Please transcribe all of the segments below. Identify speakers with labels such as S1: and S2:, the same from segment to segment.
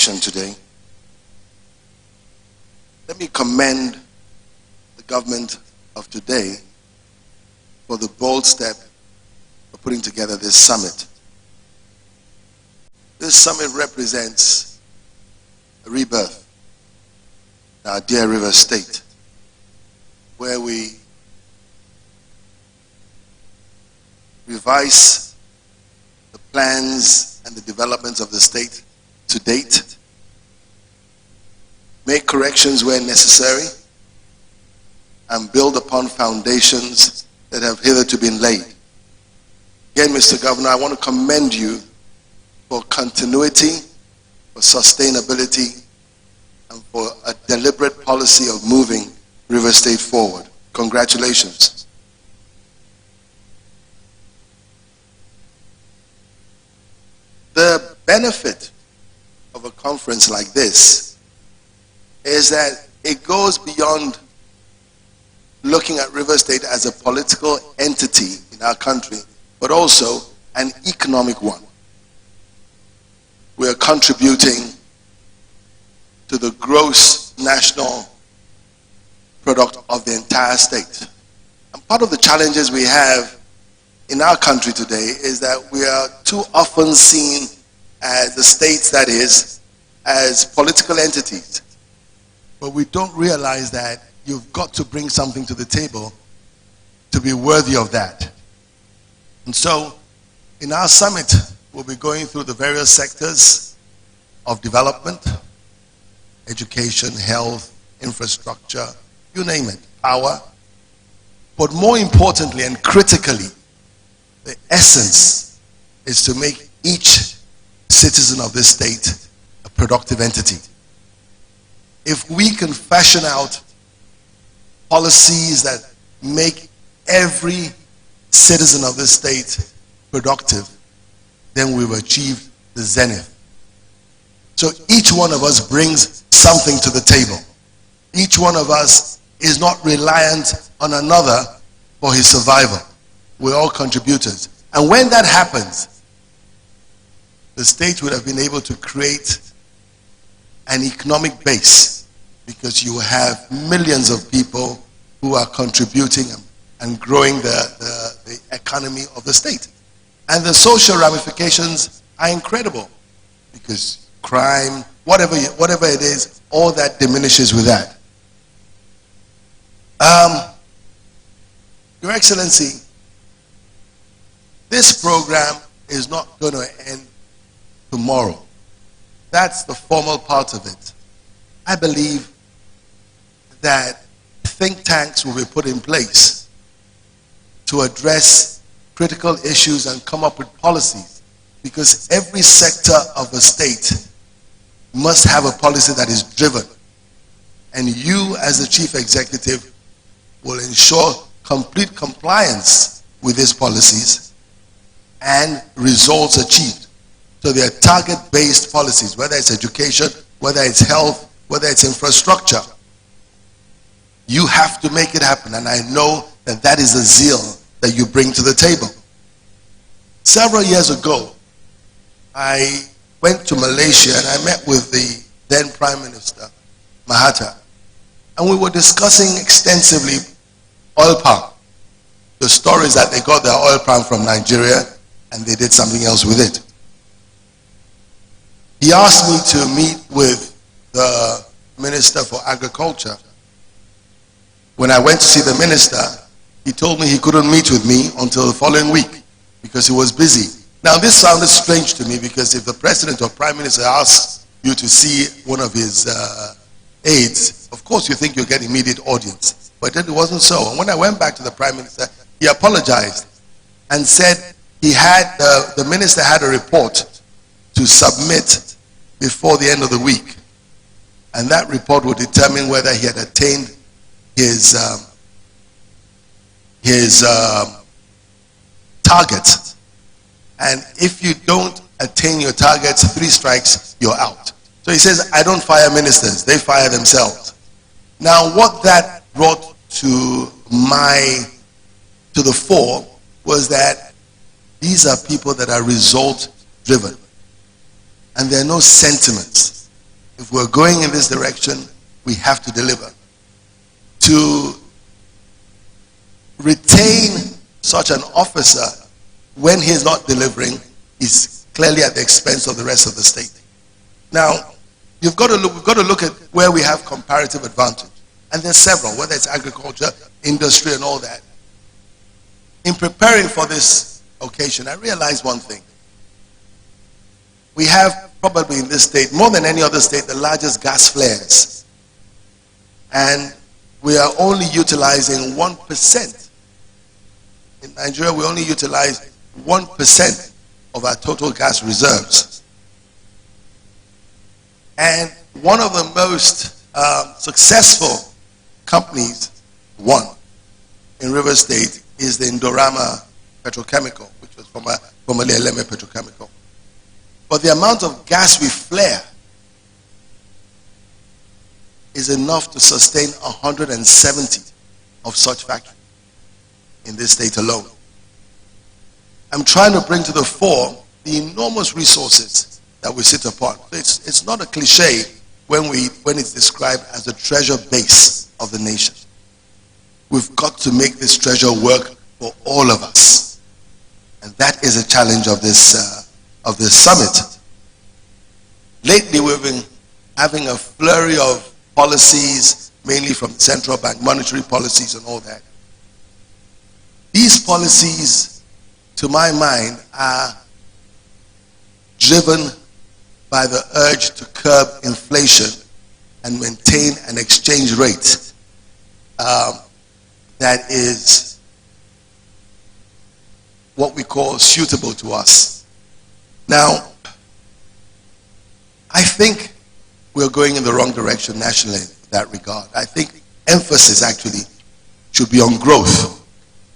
S1: presentation today. Let me commend the government of today for the bold step of putting together this summit. This summit represents a rebirth in our dear River State, where we revise the plans and the developments of the state to date, make corrections where necessary, and build upon foundations that have hitherto been laid. Again, Mr. Governor, I want to commend you for continuity, for sustainability, and for a deliberate policy of moving River State forward. Congratulations. The benefit of a conference like this is that it goes beyond looking at River State as a political entity in our country, but also an economic one. We are contributing to the gross national product of the entire state. And part of the challenges we have in our country today is that we are too often seen as the states, that is, as political entities. But we don't realize that you've got to bring something to the table to be worthy of that. And so, in our summit, we'll be going through the various sectors of development, education, health, infrastructure, you name it, power. But more importantly and critically, the essence is to make each citizen of this state a productive entity. If we can fashion out policies that make every citizen of this state productive, then we've achieved the zenith. So each one of us brings something to the table. Each one of us is not reliant on another for his survival. We're all contributors. And when that happens, the state would have been able to create an economic base, because you have millions of people who are contributing and growing the economy of the state. And the social ramifications are incredible, because crime, whatever it is, all that diminishes with that. Your Excellency, this program is not going to end tomorrow. That's the formal part of it. I believe that think tanks will be put in place to address critical issues and come up with policies, because every sector of a state must have a policy that is driven, and you as the chief executive will ensure complete compliance with these policies and results achieved. So they are target-based policies, whether it's education, whether it's health, whether it's infrastructure. You have to make it happen, and I know that that is the zeal that you bring to the table. Several years ago, I went to Malaysia and I met with the then Prime Minister, Mahathir, and we were discussing extensively oil palm. The story is that they got their oil palm from Nigeria and they did something else with it. He asked me to meet with the Minister for Agriculture. When I went to see the minister, he told me he couldn't meet with me until the following week because he was busy. Now this sounded strange to me, because if the President or Prime Minister asks you to see one of his aides, of course you think you'll get immediate audience. But it wasn't so. And when I went back to the Prime Minister, he apologized and said he had, the minister had a report to submit before the end of the week. And that report would determine whether he had attained his targets. And if you don't attain your targets, 3 strikes, you're out. So he says, I don't fire ministers, they fire themselves. Now what that brought to the fore was that these are people that are result driven. And there are no sentiments. If we're going in this direction, we have to deliver. To retain such an officer when he's not delivering is clearly at the expense of the rest of the state. Now, we've got to look at where we have comparative advantage. And there's several, whether it's agriculture, industry, and all that. In preparing for this occasion, I realized one thing. We have probably in this state, more than any other state, the largest gas flares. And we are only utilizing 1%. In Nigeria, we only utilize 1% of our total gas reserves. And one of the most successful companies, one, in River State is the Indorama Petrochemical, which was formerly Eleme Petrochemical. But the amount of gas we flare is enough to sustain 170 of such factories in this state alone. I'm trying to bring to the fore the enormous resources that we sit upon. It's not a cliche when it's described as the treasure base of the nation. We've got to make this treasure work for all of us. And that is a challenge of this summit. Lately, we've been having a flurry of policies, mainly from the central bank, monetary policies and all that. These policies, to my mind, are driven by the urge to curb inflation and maintain an exchange rate that is what we call suitable to us. Now, I think we're going in the wrong direction nationally in that regard. I think emphasis actually should be on growth.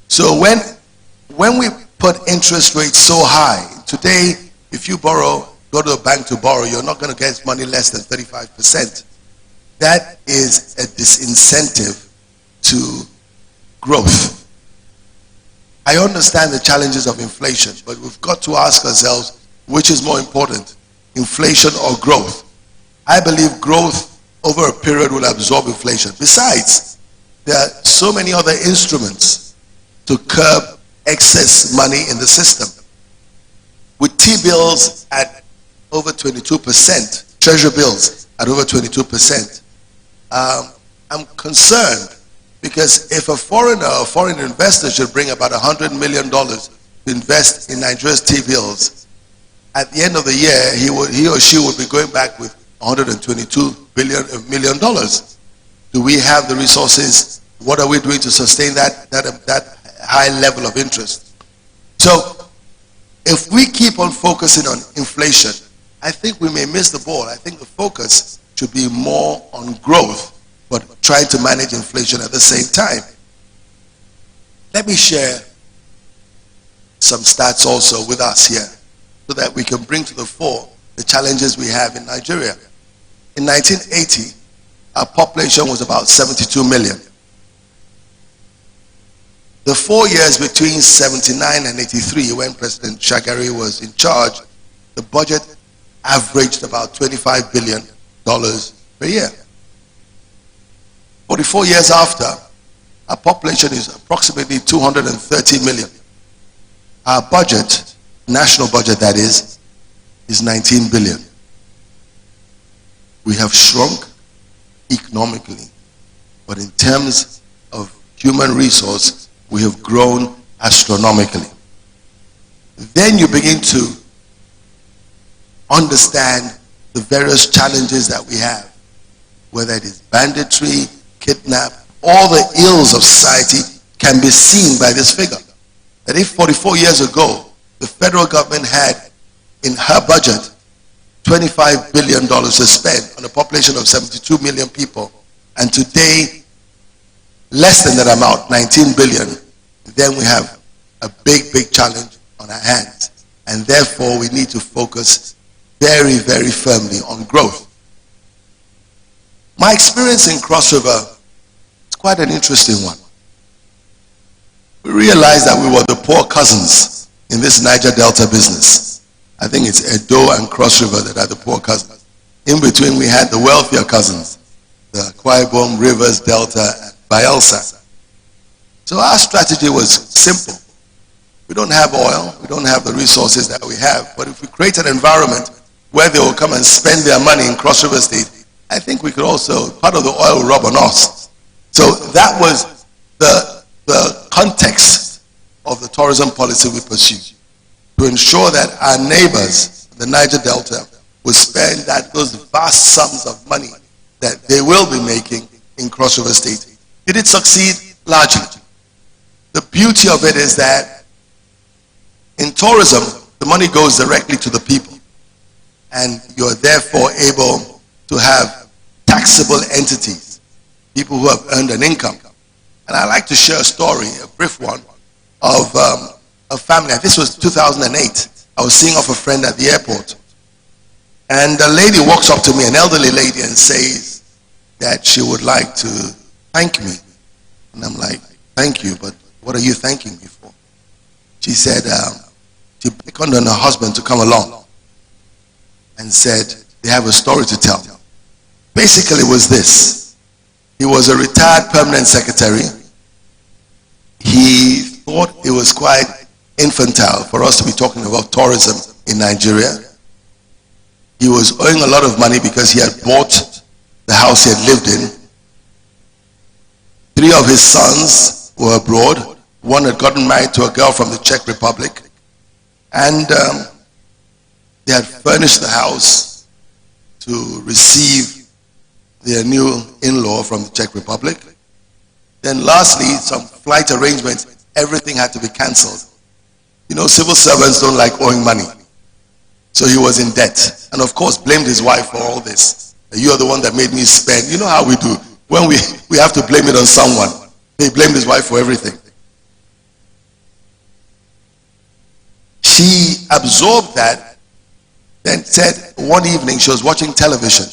S1: So when we put interest rates so high, today if you go to a bank to borrow, you're not going to get money less than 35%. That is a disincentive to growth. I understand the challenges of inflation, but we've got to ask ourselves, which is more important, inflation or growth? I believe growth over a period will absorb inflation. Besides, there are so many other instruments to curb excess money in the system. With T-bills at over 22%, treasury bills at over 22%, I'm concerned because if a foreigner or foreign investor should bring about $100 million to invest in Nigeria's T-bills, at the end of the year, he or she would be going back with $122 million. Do we have the resources? What are we doing to sustain that high level of interest? So, if we keep on focusing on inflation, I think we may miss the ball. I think the focus should be more on growth, but trying to manage inflation at the same time. Let me share some stats also with us here, so that we can bring to the fore the challenges we have in Nigeria. In 1980, our population was about 72 million. The 4 years between 79 and 83, when President Shagari was in charge, the budget averaged about $25 billion per year. 44 years after, our population is approximately 230 million. Our budget, national budget that is 19 billion. We have shrunk economically, but in terms of human resource, we have grown astronomically. Then you begin to understand the various challenges that we have, whether it is banditry, kidnap, all the ills of society can be seen by this figure. That if 44 years ago, the federal government had in her budget $25 billion to spend on a population of 72 million people, and today less than that amount, 19 billion, then we have a big challenge on our hands. And therefore we need to focus very, very firmly on growth. My experience in Cross River is quite an interesting one. We realized that we were the poor cousins in this Niger Delta business. I think it's Edo and Cross River that are the poor cousins. In between, we had the wealthier cousins, the Akwa Ibom, Rivers, Delta, and Bayelsa. So our strategy was simple. We don't have oil, we don't have the resources that we have, but if we create an environment where they will come and spend their money in Cross River State, I think we could also, part of the oil will rub on us. So that was the context of the tourism policy we pursued, to ensure that our neighbors, the Niger Delta, would spend those vast sums of money that they will be making in Cross River State. Did it succeed? Largely. The beauty of it is that in tourism, the money goes directly to the people, and you're therefore able to have taxable entities, people who have earned an income. And I'd like to share a story, a brief one, of a family. This was 2008. I was seeing off a friend at the airport, and a lady walks up to me, an elderly lady, and says that she would like to thank me. And I'm like, thank you, but what are you thanking me for? She said, she beckoned on her husband to come along and said they have a story to tell. Basically it was this. He was a retired permanent secretary. He thought it was quite infantile for us to be talking about tourism in Nigeria. He was owing a lot of money because he had bought the house he had lived in. 3 of his sons were abroad. 1 had gotten married to a girl from the Czech Republic. And they had furnished the house to receive their new in-law from the Czech Republic. Then lastly, some flight arrangements, everything had to be cancelled. You know, civil servants don't like owing money. So he was in debt. And of course, blamed his wife for all this. You are the one that made me spend. You know how we do. When we have to blame it on someone. He blamed his wife for everything. She absorbed that, then said one evening she was watching television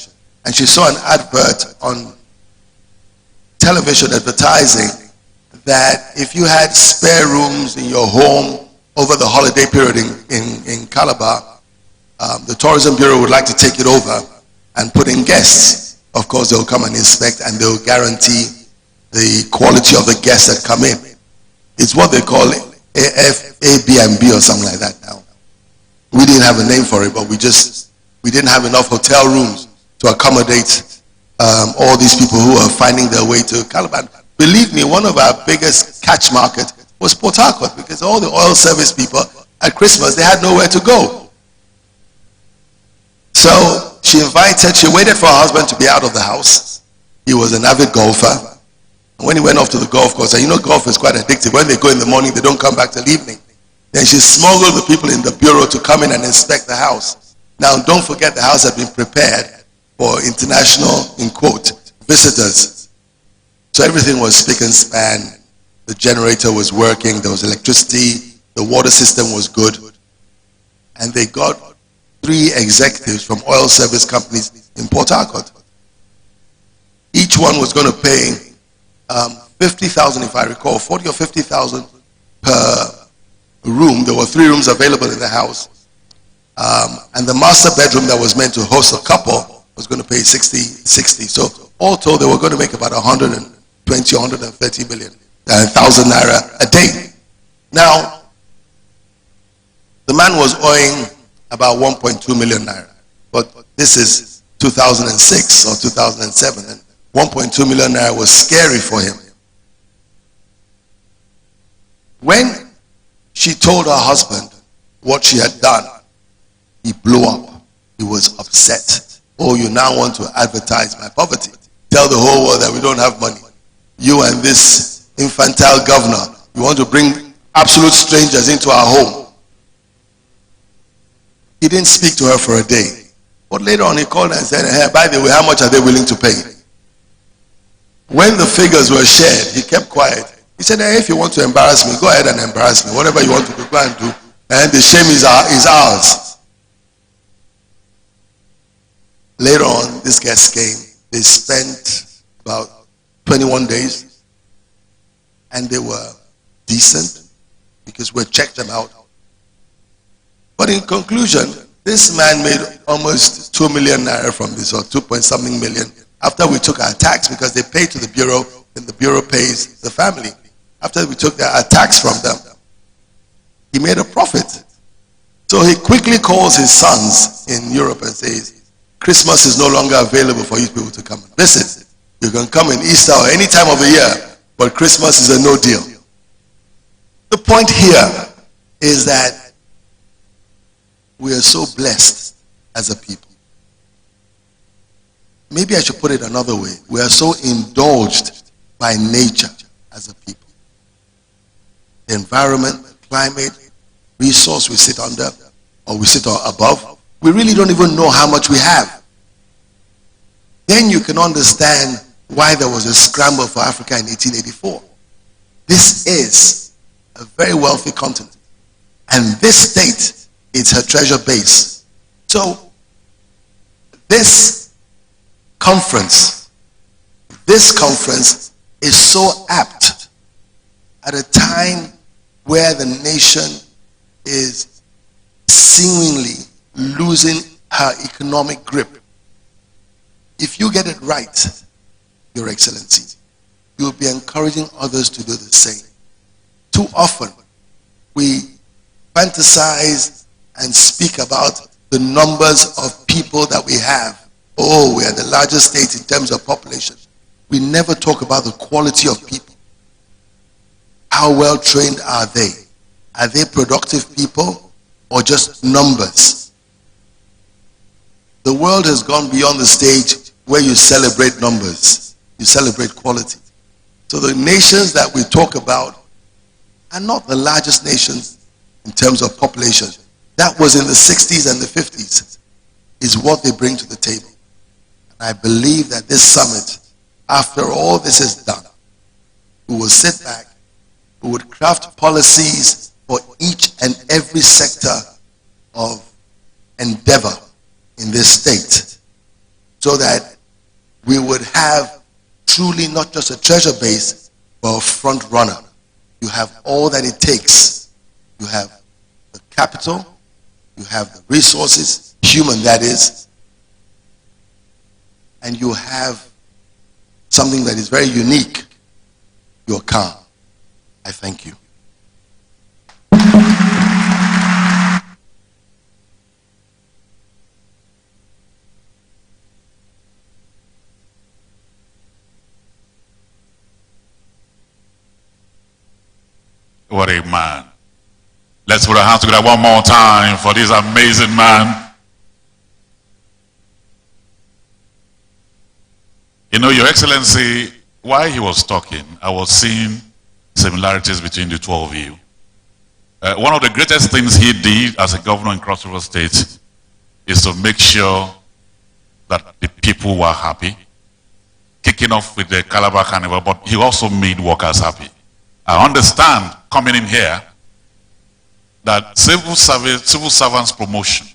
S1: and she saw an advert on television advertising that if you had spare rooms in your home over the holiday period in Calabar, the Tourism Bureau would like to take it over and put in guests. Of course, they'll come and inspect and they'll guarantee the quality of the guests that come in. It's what they call Airbnb or something like that now. We didn't have a name for it, but we didn't have enough hotel rooms to accommodate all these people who are finding their way to Calabar. Believe me, one of our biggest catch market was Port Harcourt, because all the oil service people at Christmas, they had nowhere to go. So she waited for her husband to be out of the house. He was an avid golfer. When he went off to the golf course, and you know golf is quite addictive. When they go in the morning, they don't come back till evening. Then she smuggled the people in the bureau to come in and inspect the house. Now, don't forget the house had been prepared for international, in quote, visitors. So everything was spick and span. The generator was working. There was electricity. The water system was good. And they got 3 executives from oil service companies in Port Harcourt. Each one was going to pay 50,000, if I recall, 40 or 50,000 per room. There were 3 rooms available in the house, and the master bedroom that was meant to host a couple was going to pay 60. So all told, they were going to make about 120, 130 million, 1,000 naira a day. Now, the man was owing about 1.2 million naira, but this is 2006 or 2007, and 1.2 million naira was scary for him. When she told her husband what she had done, he blew up. He was upset. Oh, you now want to advertise my poverty. Tell the whole world that we don't have money. You and this infantile governor, you want to bring absolute strangers into our home. He didn't speak to her for a day. But later on he called her and said, hey, by the way, how much are they willing to pay? When the figures were shared, he kept quiet. He said, hey, if you want to embarrass me, go ahead and embarrass me. Whatever you want to do, go and do. And the shame is ours. Later on, these guests came. They spent about 21 days. And they were decent because we checked them out. But in conclusion, This man made almost 2 million naira from this, or 2 point something million, after we took our tax, because they pay to the bureau, and the bureau pays the family. After we took our tax from them, he made a profit. So he quickly calls his sons in Europe and says, Christmas is no longer available for you people to come and visit. You can come in Easter or any time of the year, but Christmas is a no deal. The point here is that we are so blessed as a people. Maybe I should put it another way. We are so indulged by nature as a people. The environment, the climate, resource we sit under, or we sit above, we really don't even know how much we have. Then you can understand why there was a scramble for Africa in 1884. This is a very wealthy continent, and this state is her treasure base. So this conference is so apt at a time where the nation is seemingly losing her economic grip. If you get it right, Your Excellency, you'll be encouraging others to do the same. Too often, we fantasize and speak about the numbers of people that we have. Oh, we are the largest state in terms of population. We never talk about the quality of people. How well trained are they? Are they productive people or just numbers? The world has gone beyond the stage where you celebrate numbers. You celebrate quality. So the nations that we talk about are not the largest nations in terms of population. That was in the 60s and the 50s, is what they bring to the table. And I believe that this summit, after all this is done, we will sit back, we would craft policies for each and every sector of endeavor in this state, so that we would have truly not just a treasure base, but a front runner. You have all that it takes. You have the capital, you have the resources, human that is, and you have something that is very unique. You're calm. I thank you.
S2: What a man. Let's put our hands together one more time for this amazing man. You know, Your Excellency, while he was talking, I was seeing similarities between the two of you. One of the greatest things he did as a governor in Cross River State is to make sure that the people were happy, kicking off with the Calabar Carnival, but he also made workers happy. I understand, coming in here, that civil servants promotion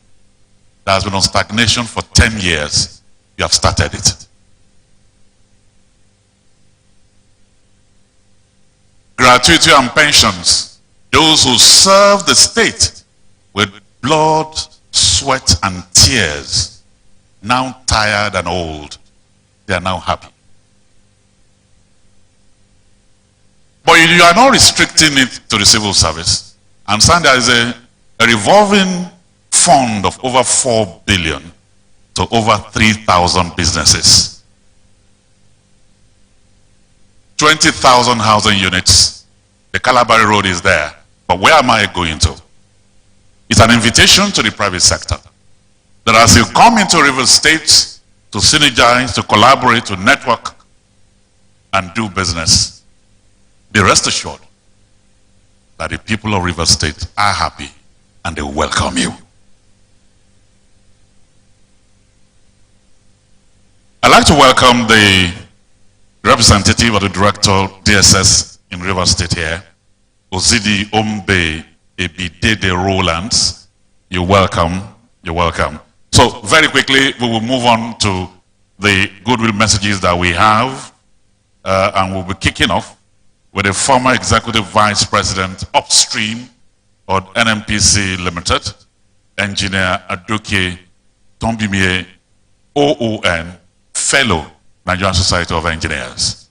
S2: that has been on stagnation for 10 years, you have started it. Gratuity and pensions, those who serve the state with blood, sweat and tears, now tired and old, they are now happy. But you are not restricting it to the civil service. And so there is a revolving fund of over 4 billion to over 3,000 businesses. 20,000 housing units. The Calabar Road is there. But where am I going to? It's an invitation to the private sector. That as you come into River State to synergize, to collaborate, to network, and do business, be rest assured that the people of River State are happy and they welcome you. I'd like to welcome the representative of the director DSS in River State here, Ozidi Ombe Ebidede Rowlands. You're welcome. You're welcome. So very quickly, we will move on to the goodwill messages that we have, and we'll be kicking off with the former Executive Vice President Upstream of NMPC Limited, Engineer Adoke Tombimie, OON, Fellow, Nigerian Society of Engineers.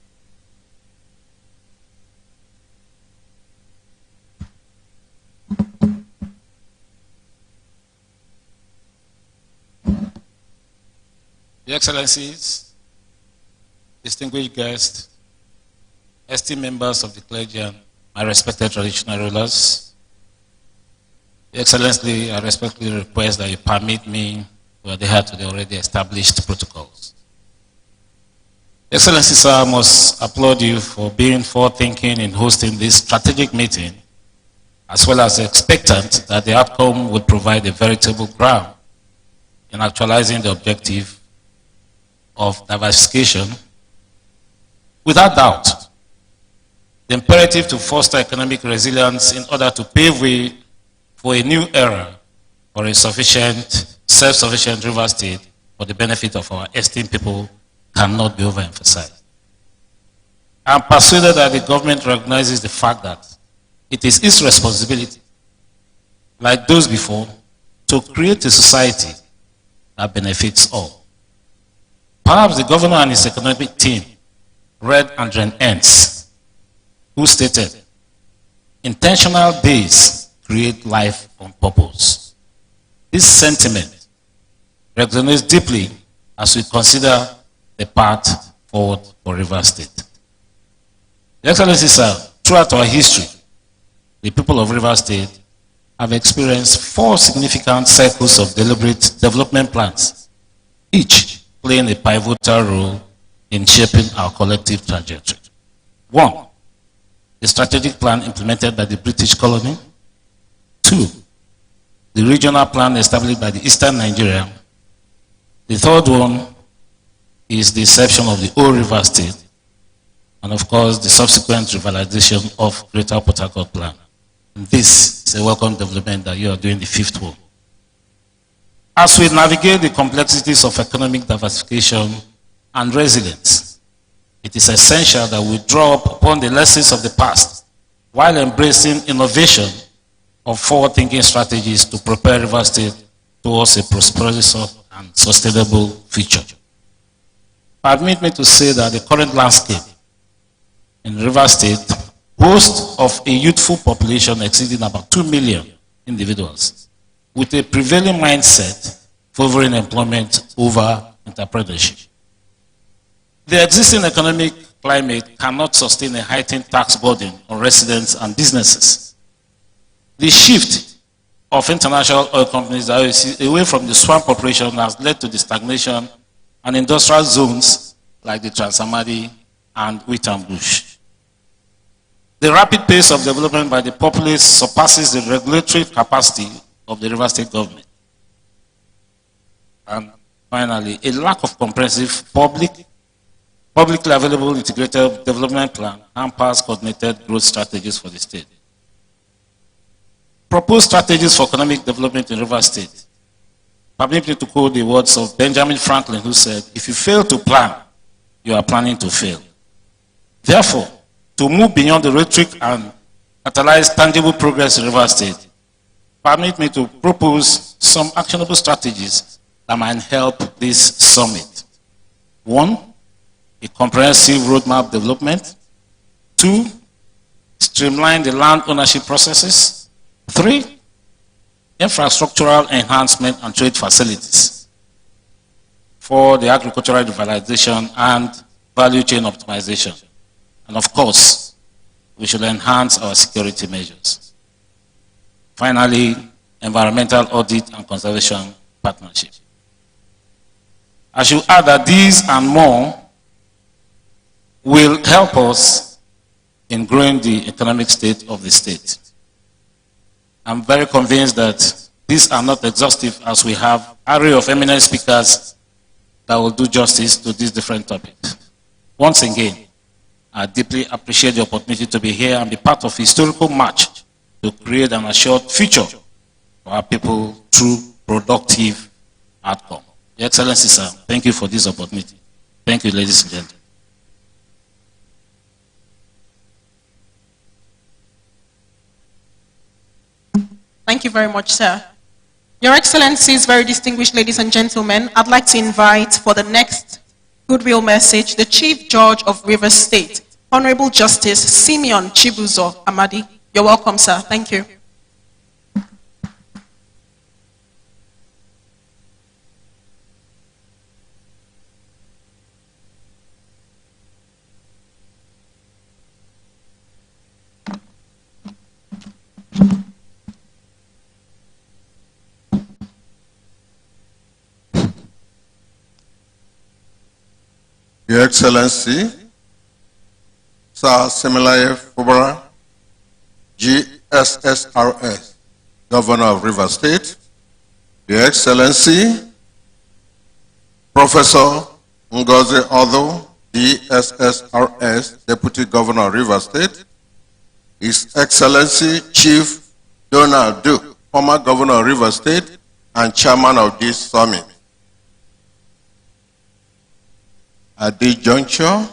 S3: Your Excellencies, distinguished guests, esteemed members of the clergy, and my respected traditional rulers, Your Excellency, I respectfully request that you permit me to adhere to the already established protocols. Your Excellency, sir, I must applaud you for being forward-thinking in hosting this strategic meeting, as well as expectant that the outcome would provide a veritable ground in actualizing the objective of diversification. Without doubt, the imperative to foster economic resilience in order to pave way for a new era for a sufficient, self-sufficient river state for the benefit of our esteemed people cannot be overemphasized. I am persuaded that the government recognizes the fact that it is its responsibility, like those before, to create a society that benefits all. Perhaps the governor and his economic team read Andrew Ernst, who stated, "Intentional days create life on purpose." This sentiment resonates deeply as we consider the path forward for Rivers State. Your Excellency, sir, throughout our history, the people of Rivers State have experienced 4 significant cycles of deliberate development plans, each playing a pivotal role in shaping our collective trajectory. 1, the strategic plan implemented by the British colony. 2, the regional plan established by the Eastern Nigeria. The third one is the inception of the old River State, and of course the subsequent revitalization of Greater Port Harcourt plan. And this is a welcome development that you are doing the 5th one. As we navigate the complexities of economic diversification and resilience, it is essential that we draw upon the lessons of the past while embracing innovation of forward-thinking strategies to prepare River State towards a prosperous and sustainable future. Permit me to say that the current landscape in River State boasts of a youthful population exceeding about 2 million individuals, with a prevailing mindset favoring employment over entrepreneurship. The existing economic climate cannot sustain a heightened tax burden on residents and businesses. The shift of international oil companies away from the swamp operation has led to the stagnation and industrial zones like the Transamadi and Wittenbush. The rapid pace of development by the populace surpasses the regulatory capacity of the River State government. And finally, a lack of comprehensive publicly available integrated development plan hampers coordinated growth strategies for the state. Proposed strategies for economic development in River State. Permit me to quote the words of Benjamin Franklin, who said, "If you fail to plan, you are planning to fail." Therefore, to move beyond the rhetoric and catalyze tangible progress in River State, permit me to propose some actionable strategies that might help this summit. 1, a comprehensive roadmap development. 2, streamline the land ownership processes. 3, infrastructural enhancement and trade facilities. 4, the agricultural revitalization and value chain optimization. And of course, we should enhance our security measures. Finally, environmental audit and conservation partnership. I should add that these and more will help us in growing the economic state of the state. I'm very convinced that these are not exhaustive, as we have an array of eminent speakers that will do justice to these different topics. Once again, I deeply appreciate the opportunity to be here and be part of a historical march to create an assured future for our people through productive outcome. Your Excellency, sir, thank you for this opportunity. Thank you, ladies and gentlemen.
S4: Thank you very much, sir. Your Excellencies, very distinguished ladies and gentlemen, I'd like to invite for the next goodwill message the Chief Judge of Rivers State, Honorable Justice Simeon Chibuzo Amadi. You're welcome, sir. Thank you.
S5: Your Excellency, Sir Similaye Fubara, GSSRS, Governor of Rivers State, Your Excellency, Professor Ngozi Odo, GSSRS, Deputy Governor of Rivers State, His Excellency Chief Donald Duke, former Governor of Rivers State and Chairman of this summit. At this juncture,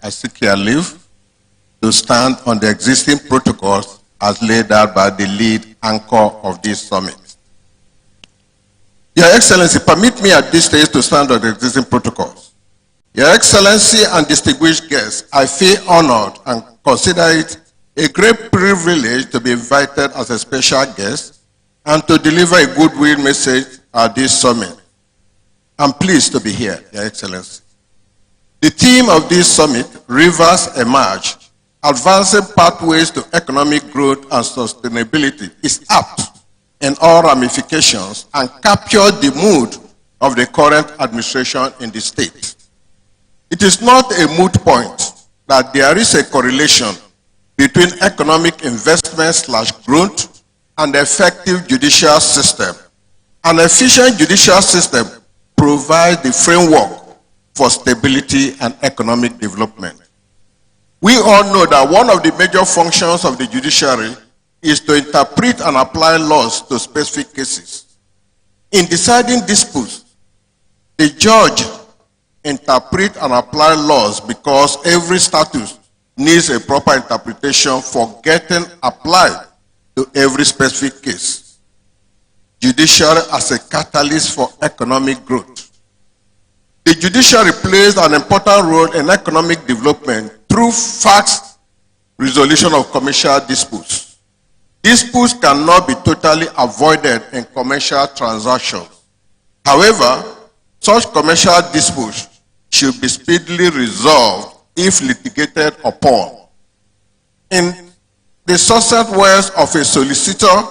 S5: I seek your leave to stand on the existing protocols as laid out by the lead anchor of this summit. Your Excellency, permit me at this stage to stand on the existing protocols. Your Excellency and distinguished guests, I feel honored and consider it a great privilege to be invited as a special guest and to deliver a goodwill message at this summit. I'm pleased to be here, Your Excellency. The theme of this summit, Rivers Emerge, Advancing Pathways to Economic Growth and Sustainability, is apt in all ramifications and captures the mood of the current administration in the state. It is not a moot point that there is a correlation between economic investment/growth and the effective judicial system. An efficient judicial system provides the framework for stability and economic development. We all know that one of the major functions of the judiciary is to interpret and apply laws to specific cases. In deciding disputes, the judge interprets and applies laws because every statute needs a proper interpretation for getting applied to every specific case. Judiciary as a catalyst for economic growth. The judiciary plays an important role in economic development through fast resolution of commercial disputes. Disputes cannot be totally avoided in commercial transactions. However, such commercial disputes should be speedily resolved if litigated upon. In the success words of a solicitor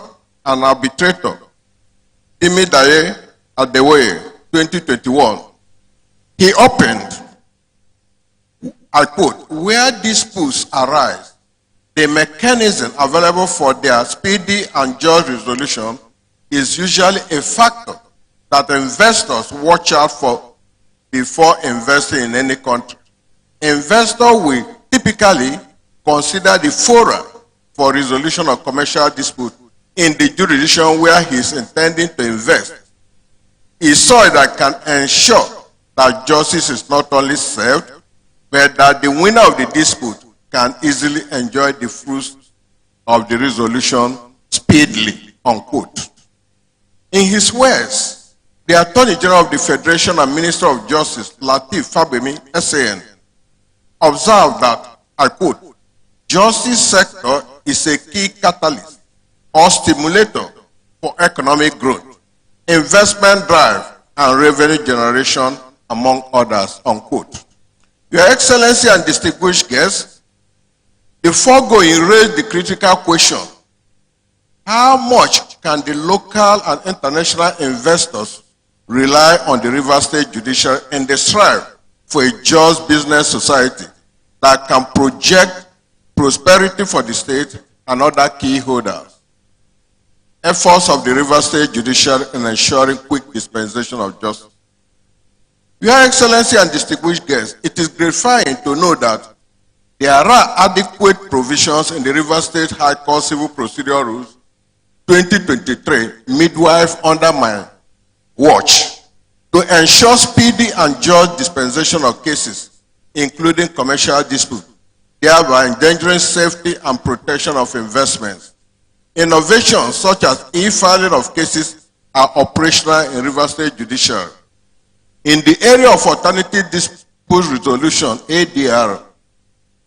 S5: and arbitrator, Imidaye Adewoye, 2021, he opened, I quote, where disputes arise, the mechanism available for their speedy and just resolution is usually a factor that investors watch out for before investing in any country. Investors will typically consider the forum for resolution of commercial dispute in the jurisdiction where he is intending to invest. He saw that can ensure that justice is not only served, but that the winner of the dispute can easily enjoy the fruits of the resolution speedily, unquote. In his words, the Attorney General of the Federation and Minister of Justice, Lateef Fagbemi, SAN, observed that, I quote, justice sector is a key catalyst or stimulator for economic growth, investment drive, and revenue generation, among others, unquote. Your Excellency and distinguished guests, the foregoing raised the critical question, how much can the local and international investors rely on the Rivers State Judiciary in the strive for a just business society that can project prosperity for the state and other key holders? Efforts of the Rivers State Judiciary in ensuring quick dispensation of justice. Your Excellency and distinguished guests, it is gratifying to know that there are adequate provisions in the Rivers State High Court Civil Procedure Rules 2023, midwife under my watch, to ensure speedy and just dispensation of cases, including commercial disputes, thereby endangering safety and protection of investments. Innovations such as e-filing of cases are operational in River State Judicial. In the area of alternative dispute resolution, ADR,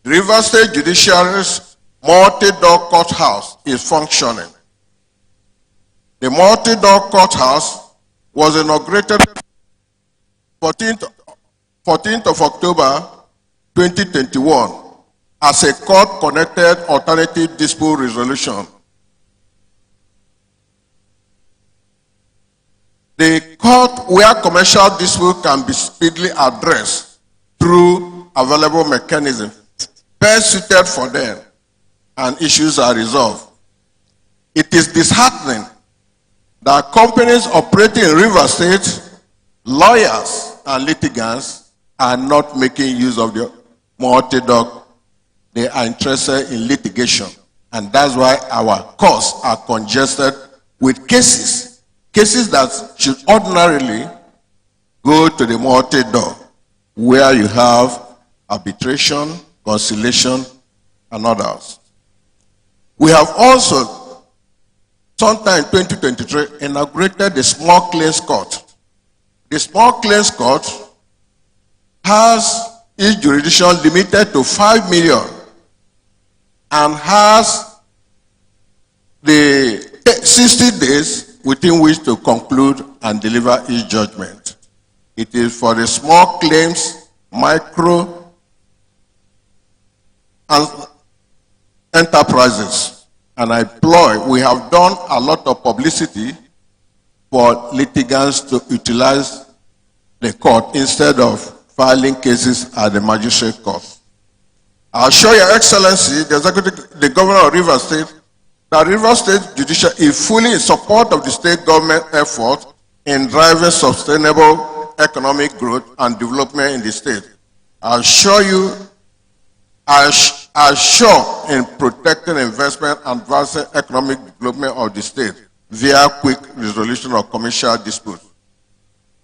S5: River State Judiciary's multi-door courthouse is functioning. The multi-door courthouse was inaugurated 14th of October 2021 as a court-connected alternative dispute resolution. The court where commercial dispute can be speedily addressed through available mechanisms best suited for them, and issues are resolved. It is disheartening that companies operating in River State, lawyers and litigants are not making use of the multi-doc. They are interested in litigation, and that's why our courts are congested with cases that should ordinarily go to the multi-door, where you have arbitration, conciliation, and others. We have also, sometime in 2023, inaugurated the Small Claims Court. The Small Claims Court has its jurisdiction limited to 5 million and has the 60 days within which to conclude and deliver its judgment. It is for the small claims, micro, and enterprises. And we have done a lot of publicity for litigants to utilize the court instead of filing cases at the magistrate court. I assure Your Excellency, the Governor of River State, that River State Judicial is fully in support of the state government effort in driving sustainable economic growth and development in the state. I assure you, I assure in protecting investment and advancing economic development of the state via quick resolution of commercial disputes.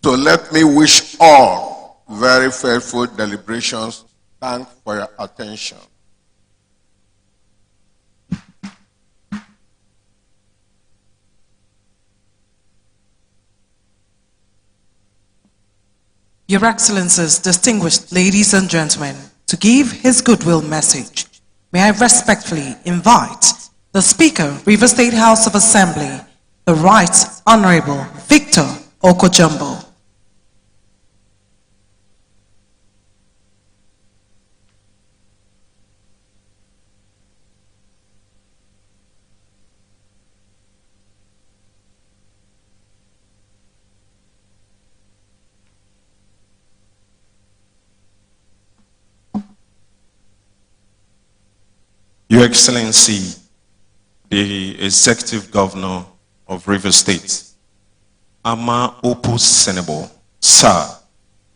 S5: So let me wish all very faithful deliberations. Thanks for your attention.
S6: Your Excellencies, distinguished ladies and gentlemen, to give his goodwill message, may I respectfully invite the Speaker, River State House of Assembly, the Right Honorable Victor Okojumbo.
S7: Your Excellency, the Executive Governor of River State, Ama Opus Senebo, Sir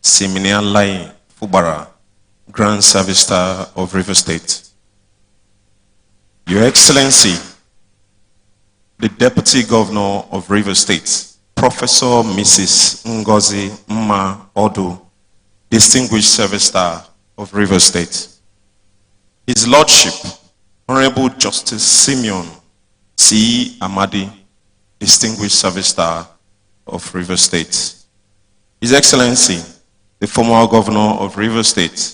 S7: Siminia Lai Fubara, Grand Service Star of River State. Your Excellency, the Deputy Governor of River State, Professor Mrs. Ngozi Mma Odu, Distinguished Service Star of River State. His Lordship, Honorable Justice Simeon C. Amadi, Distinguished Service Star of River State. His Excellency, the former Governor of River State,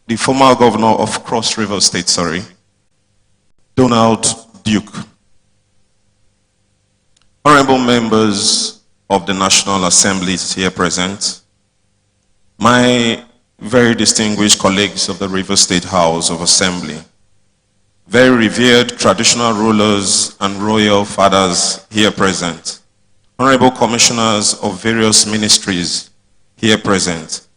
S7: the former Governor of Cross River State, Donald Duke. Honorable members of the National Assembly here present, my very distinguished colleagues of the River State House of Assembly, very revered traditional rulers and royal fathers here present, honorable commissioners of various ministries here present,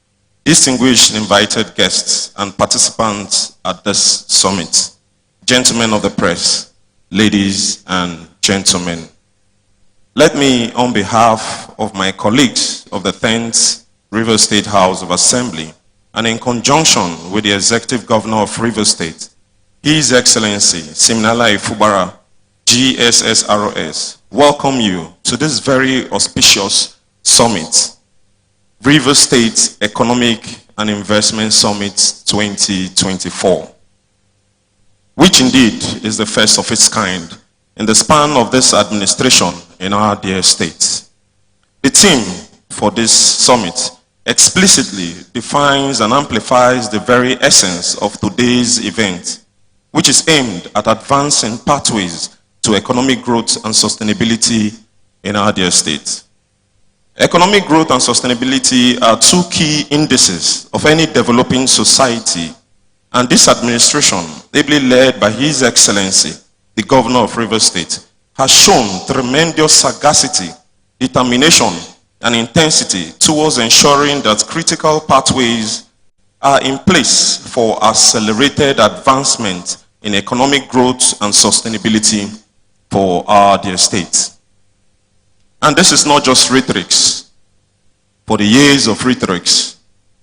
S7: distinguished invited guests and participants at this summit, gentlemen of the press, ladies and gentlemen. Let me, on behalf of my colleagues of the 10th River State House of Assembly, and in conjunction with the Executive Governor of River State, His Excellency Siminala Ifubara, GSSROS, welcome you to this very auspicious summit, River State Economic and Investment Summit 2024. which indeed is the first of its kind in the span of this administration in our dear state. The theme for this summit explicitly defines and amplifies the very essence of today's event, which is aimed at advancing pathways to economic growth and sustainability in our dear state. Economic growth and sustainability are two key indices of any developing society, and this administration, ably led by His Excellency, the Governor of Rivers State, has shown tremendous sagacity, determination, and intensity towards ensuring that critical pathways are in place for accelerated advancement in economic growth and sustainability for our dear state. And this is not just rhetorics, for the years of rhetorics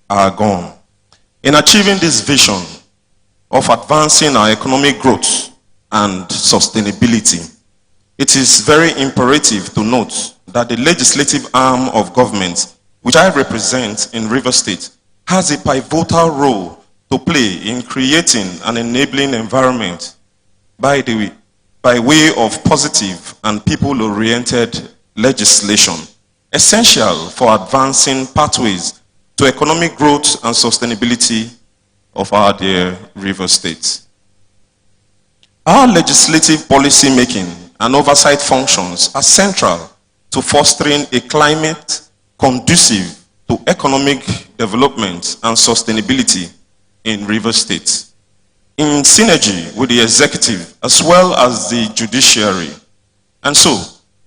S7: are gone. In achieving this vision of advancing our economic growth and sustainability, it is very imperative to note that the legislative arm of government, which I represent in Rivers State, has a pivotal role to play in creating an enabling environment by way of positive and people-oriented legislation, essential for advancing pathways to economic growth and sustainability of our dear Rivers State. Our legislative policy making and oversight functions are central to fostering a climate conducive to economic development and sustainability in Rivers State, in synergy with the executive as well as the judiciary. And so,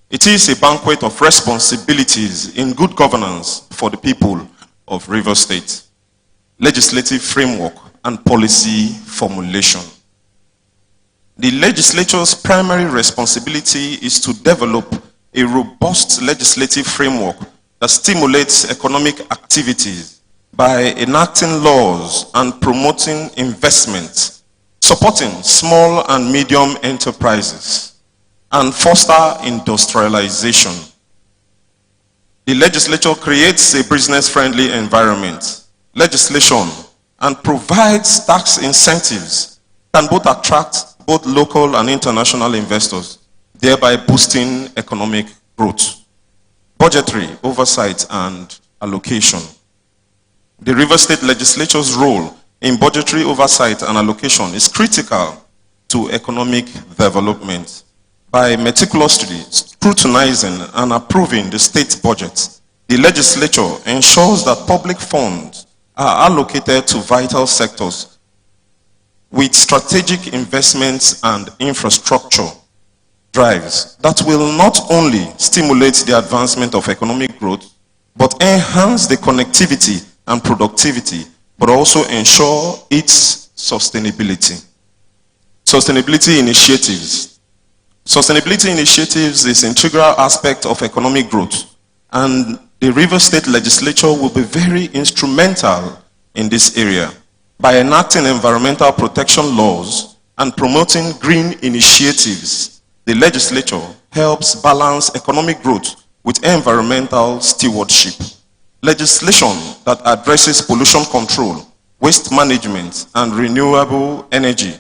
S7: it is a banquet of responsibilities in good governance for the people of Rivers State, legislative framework and policy formulation. The legislature's primary responsibility is to develop a robust legislative framework that stimulates economic activities by enacting laws and promoting investment, supporting small and medium enterprises, and foster industrialization. The legislature creates a business-friendly environment, legislation, and provides tax incentives can both attract both local and international investors, thereby boosting economic growth. Budgetary oversight and allocation. The Rivers State Legislature's role in budgetary oversight and allocation is critical to economic development. By meticulously scrutinizing and approving the state budget, the legislature ensures that public funds are allocated to vital sectors with strategic investments and infrastructure drives that will not only stimulate the advancement of economic growth, but enhance the connectivity and productivity, but also ensure its sustainability. Sustainability initiatives. Sustainability initiatives is an integral aspect of economic growth, and the Rivers State Legislature will be very instrumental in this area by enacting environmental protection laws and promoting green initiatives. The legislature helps balance economic growth with environmental stewardship. Legislation that addresses pollution control, waste management, and renewable energy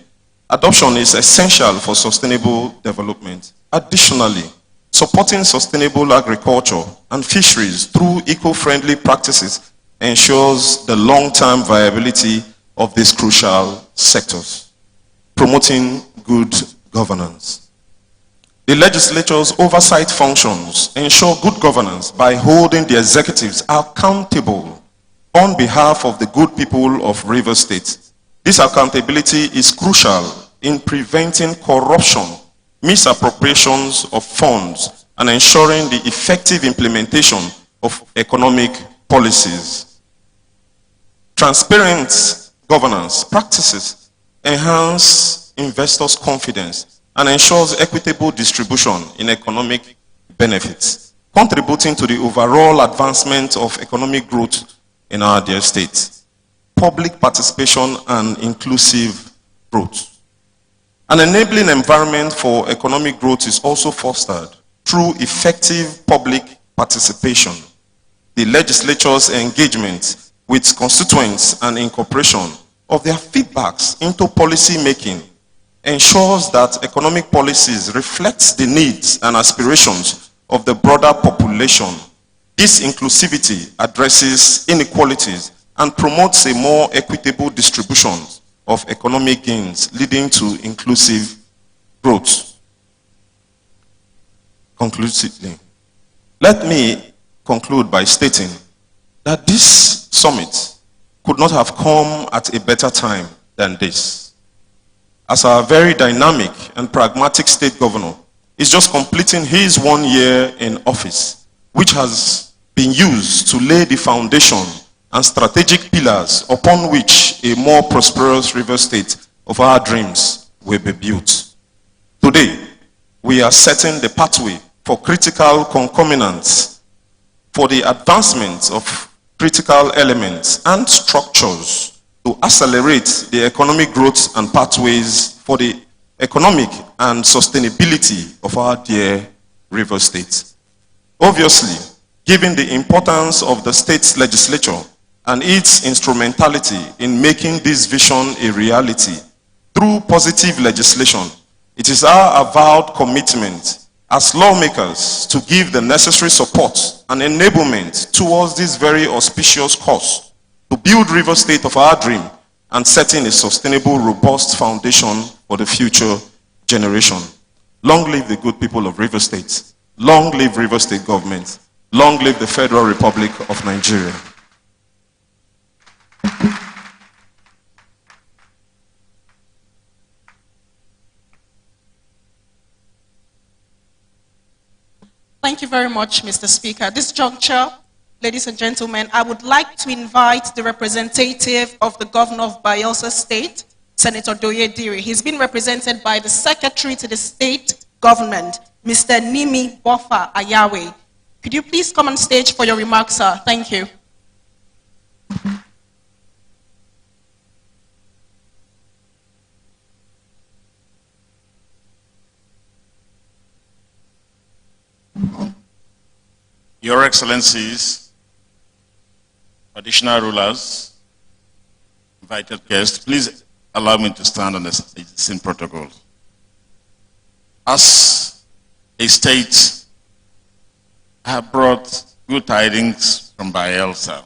S7: adoption is essential for sustainable development. Additionally, supporting sustainable agriculture and fisheries through eco-friendly practices ensures the long-term viability of these crucial sectors. Promoting good governance. The legislature's oversight functions ensure good governance by holding the executives accountable on behalf of the good people of Rivers State. This accountability is crucial in preventing corruption, misappropriations of funds, and ensuring the effective implementation of economic policies. Transparent governance practices enhance investors' confidence and ensures equitable distribution in economic benefits, contributing to the overall advancement of economic growth in our dear state. Public participation and inclusive growth. An enabling environment for economic growth is also fostered through effective public participation. The legislature's engagement with constituents and incorporation of their feedbacks into policy making ensures that economic policies reflect the needs and aspirations of the broader population. This inclusivity addresses inequalities and promotes a more equitable distribution of economic gains, leading to inclusive growth. Conclusively, let me conclude by stating that this summit could not have come at a better time than this, as our very dynamic and pragmatic state governor is just completing his 1 year in office, which has been used to lay the foundation and strategic pillars upon which a more prosperous river state of our dreams will be built. Today, we are setting the pathway for critical concomitants for the advancement of critical elements and structures to accelerate the economic growth and pathways for the economic and sustainability of our dear river state. Obviously, given the importance of the state's legislature and its instrumentality in making this vision a reality through positive legislation, it is our avowed commitment as lawmakers to give the necessary support and enablement towards this very auspicious cause to build River State of our dream and setting a sustainable, robust foundation for the future generation. Long live the good people of River State. Long live River State government. Long live the Federal Republic of Nigeria.
S4: Thank you very much, Mr. Speaker. At this juncture, ladies and gentlemen, I would like to invite the representative of the Governor of Bayelsa State, Senator Doye Diri. He's been represented by the Secretary to the State Government, Mr. Nimi Bofa Ayawe. Could you please come on stage for your remarks, sir? Thank you.
S8: Your Excellencies, additional rulers, invited guests, please allow me to stand on the same protocol. As a state, I have brought good tidings from Bayelsa.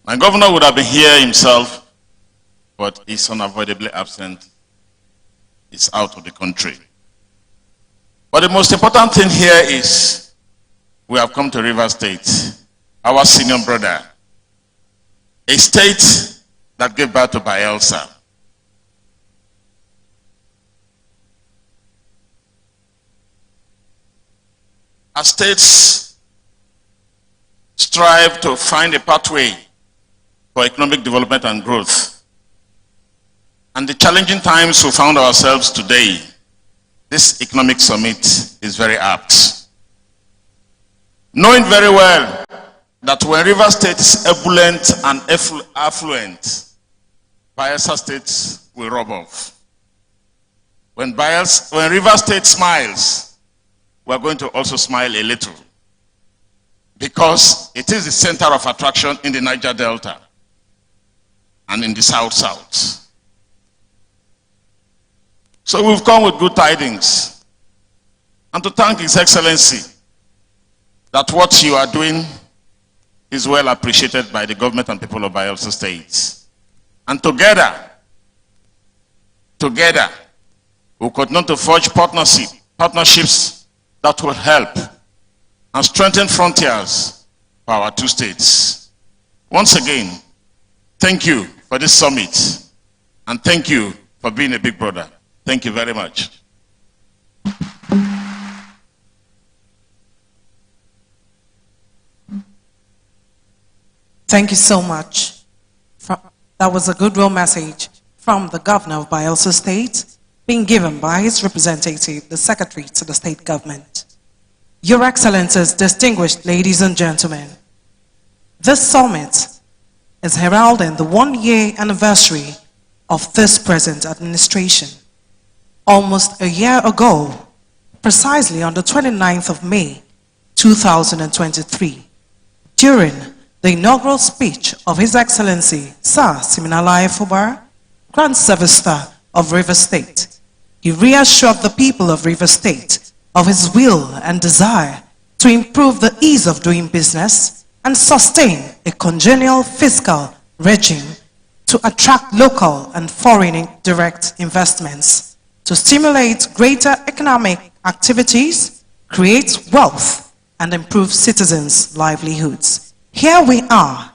S8: My governor would have been here himself, but he's unavoidably absent. He's out of the country. But the most important thing here is we have come to River State, our senior brother, a state that gave birth to Bayelsa. As states strive to find a pathway for economic development and growth, and the challenging times we found ourselves today, this economic summit is very apt. Knowing very well that when River State is ebullient and affluent, Bayelsa State will rub off. When River State smiles, we're going to also smile a little, because it is the center of attraction in the Niger Delta and in the South-South. So we've come with good tidings, and to thank His Excellency that what you are doing is well appreciated by the government and people of Bayelsa State. And together, we'll continue to forge partnerships that will help and strengthen frontiers for our two states. Once again, thank you for this summit, and thank you for being a big brother. Thank you very much.
S6: Thank you so much. That was a goodwill message from the Governor of Bayelsa State, being given by his representative, the Secretary to the State Government. Your Excellencies, distinguished ladies and gentlemen, this summit is heralding the 1-year anniversary of this present administration. Almost a year ago, precisely on the 29th of May, 2023, during the inaugural speech of His Excellency Sir Siminalayi Fubara, Grand Service Star of Rivers State. He reassured the people of Rivers State of his will and desire to improve the ease of doing business and sustain a congenial fiscal regime to attract local and foreign direct investments, to stimulate greater economic activities, create wealth, and improve citizens' livelihoods. Here we are,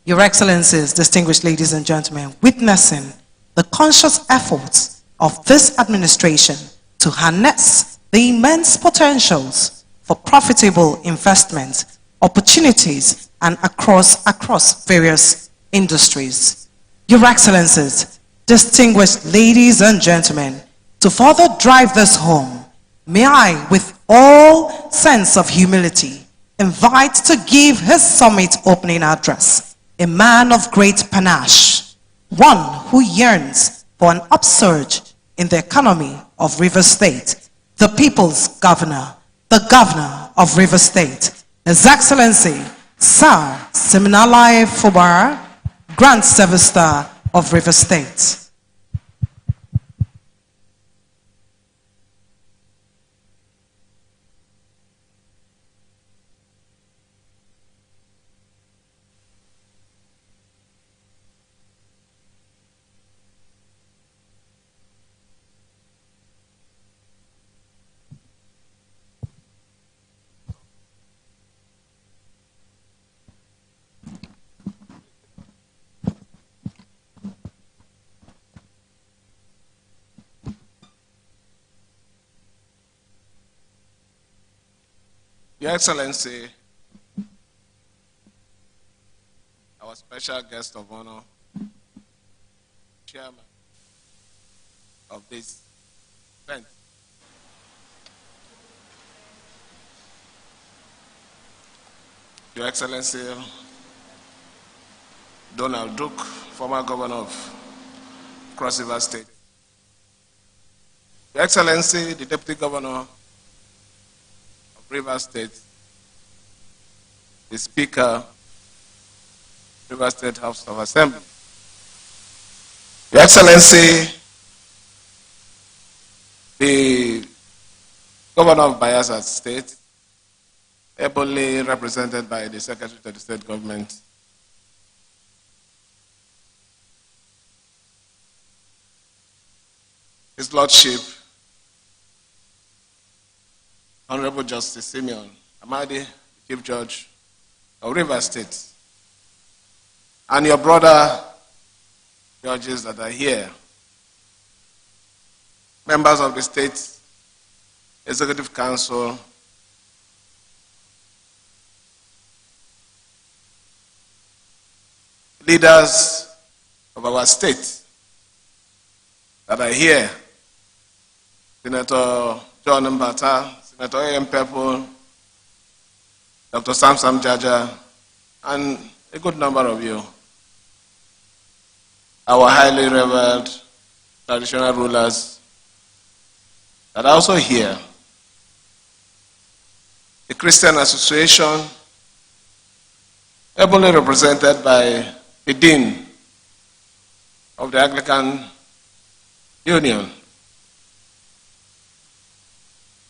S6: Your Excellencies, distinguished ladies and gentlemen, witnessing the conscious efforts of this administration to harness the immense potentials for profitable investment opportunities and across various industries. Your Excellencies, distinguished ladies and gentlemen, to further drive this home, may I, with all sense of humility, invite to give his summit opening address a man of great panache, one who yearns for an upsurge in the economy of Rivers State, the people's governor, the governor of Rivers State, His Excellency Sir Siminalayi Fubara, Grand Service Star of Rivers State.
S9: Your Excellency, our special guest of honor, Chairman of this event, Your Excellency, Donald Duke, former Governor of Cross River State, Your Excellency, the Deputy Governor Rivers State, the Speaker, Rivers State House of Assembly, Your Excellency, the Governor of Bayelsa State, ably represented by the Secretary to the State Government, His Lordship, Honorable Justice Simeon Amadi, Chief Judge of Rivers State, and your brother judges that are here, members of the State Executive Council, leaders of our state that are here, Senator John Mbata, Senator A.M. Pepple, Dr. Samsam Jaja, and a good number of you, our highly revered traditional rulers that are also here, the Christian Association, ably represented by the Dean of the Anglican Union,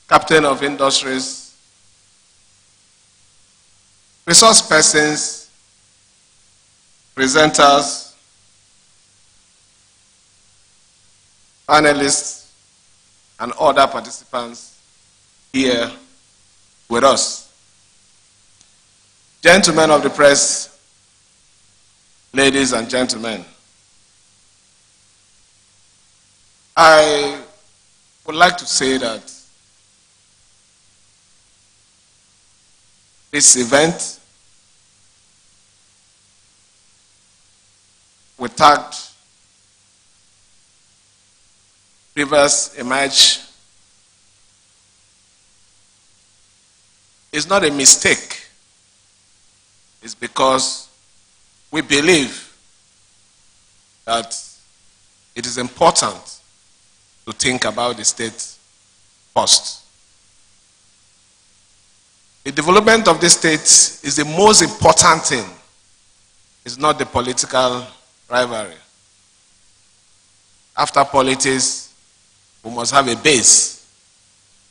S9: Captain of Industries, resource persons, presenters, panelists, and other participants here with us. Gentlemen of the press, ladies and gentlemen, I would like to say that this event, we tagged Rivers Emerge, is not a mistake. It's because we believe that it is important to think about the state first. The development of this state is the most important thing. It's not the political rivalry. after politics, we must have a base.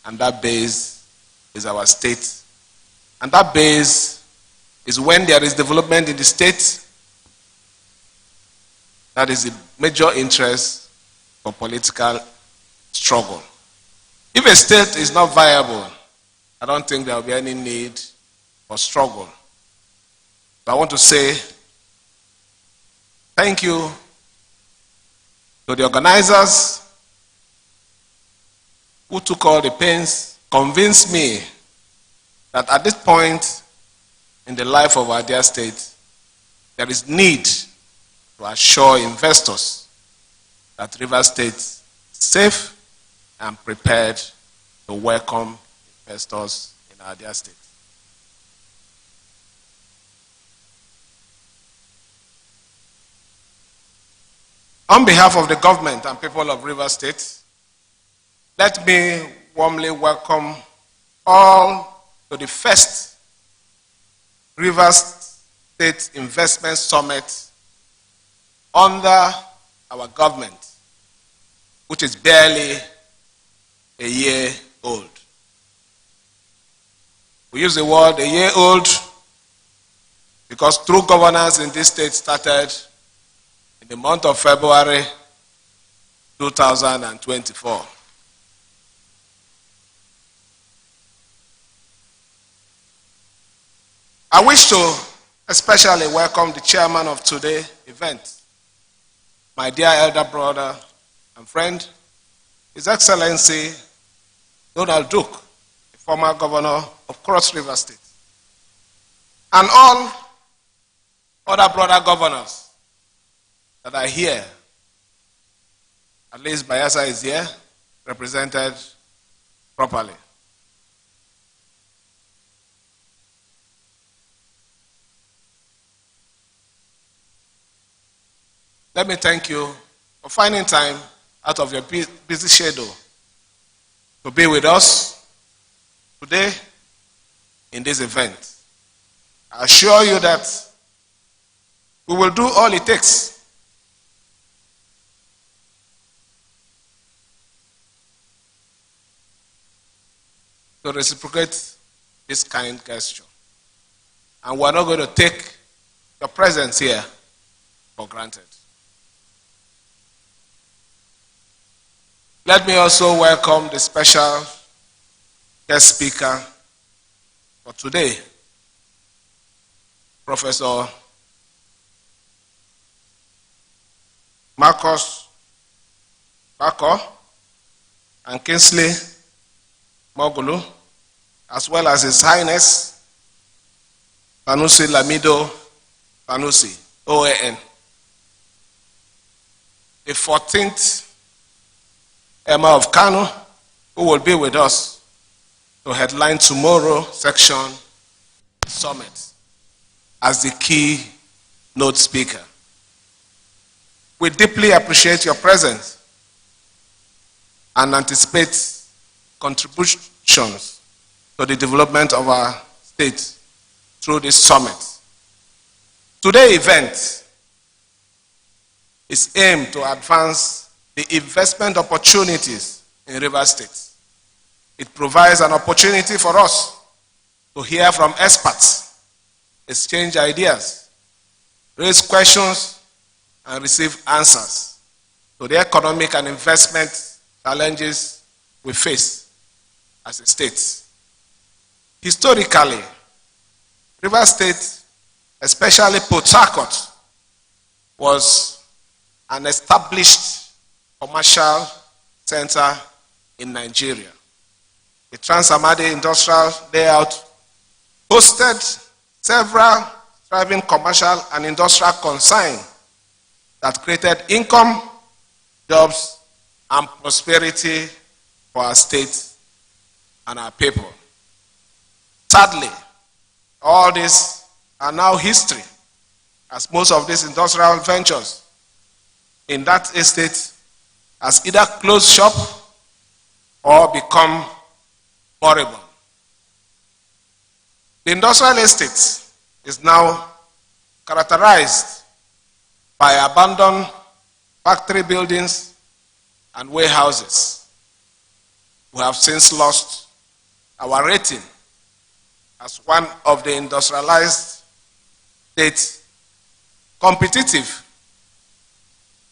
S9: And that base is our state. And that base is when there is development in the state, that is the major interest for political struggle. If a state is not viable, I don't think there will be any need for struggle. So I want to say thank you to the organizers who took all the pains, convinced me that at this point in the life of our dear state, there is need to assure investors that Rivers State is safe and prepared to welcome investors in our dear state. On behalf of the government and people of Rivers State, let me warmly welcome all to the first Rivers State Investment Summit under our government, which is barely a year old. We use the word a year old because true governance in this state started in the month of February 2024. I wish to especially welcome the chairman of today's event, my dear elder brother and friend, His Excellency Donald Duke, the former governor of Cross River State, and all other brother governors that are here. At least Bayelsa is here, represented properly. Let me thank you for finding time out of your busy schedule to be with us today in this event. I assure you that we will do all it takes to reciprocate this kind gesture. And we're not going to take your presence here for granted. Let me also welcome the special guest speaker for today, Professor Marcus Bako and Kingsley Mogulu, as well as His Highness Sanusi Lamido Sanusi, OAN, the 14th Emma of Kano, who will be with us to headline tomorrow section summit as the key note speaker. We deeply appreciate your presence and anticipate contributions to the development of our state through this summit. Today's event is aimed to advance the investment opportunities in Rivers State. It provides an opportunity for us to hear from experts, exchange ideas, raise questions, and receive answers to the economic and investment challenges we face as a state. Historically, Rivers State, especially Port Harcourt, was an established commercial center in Nigeria. The Trans-Amadi industrial layout hosted several thriving commercial and industrial concerns that created income, jobs, and prosperity for our state and our people. Sadly, all these are now history, as most of these industrial ventures in that estate has either closed shop or become moribund. The industrial estate is now characterized by abandoned factory buildings and warehouses. We have since lost our rating as one of the industrialized states competitive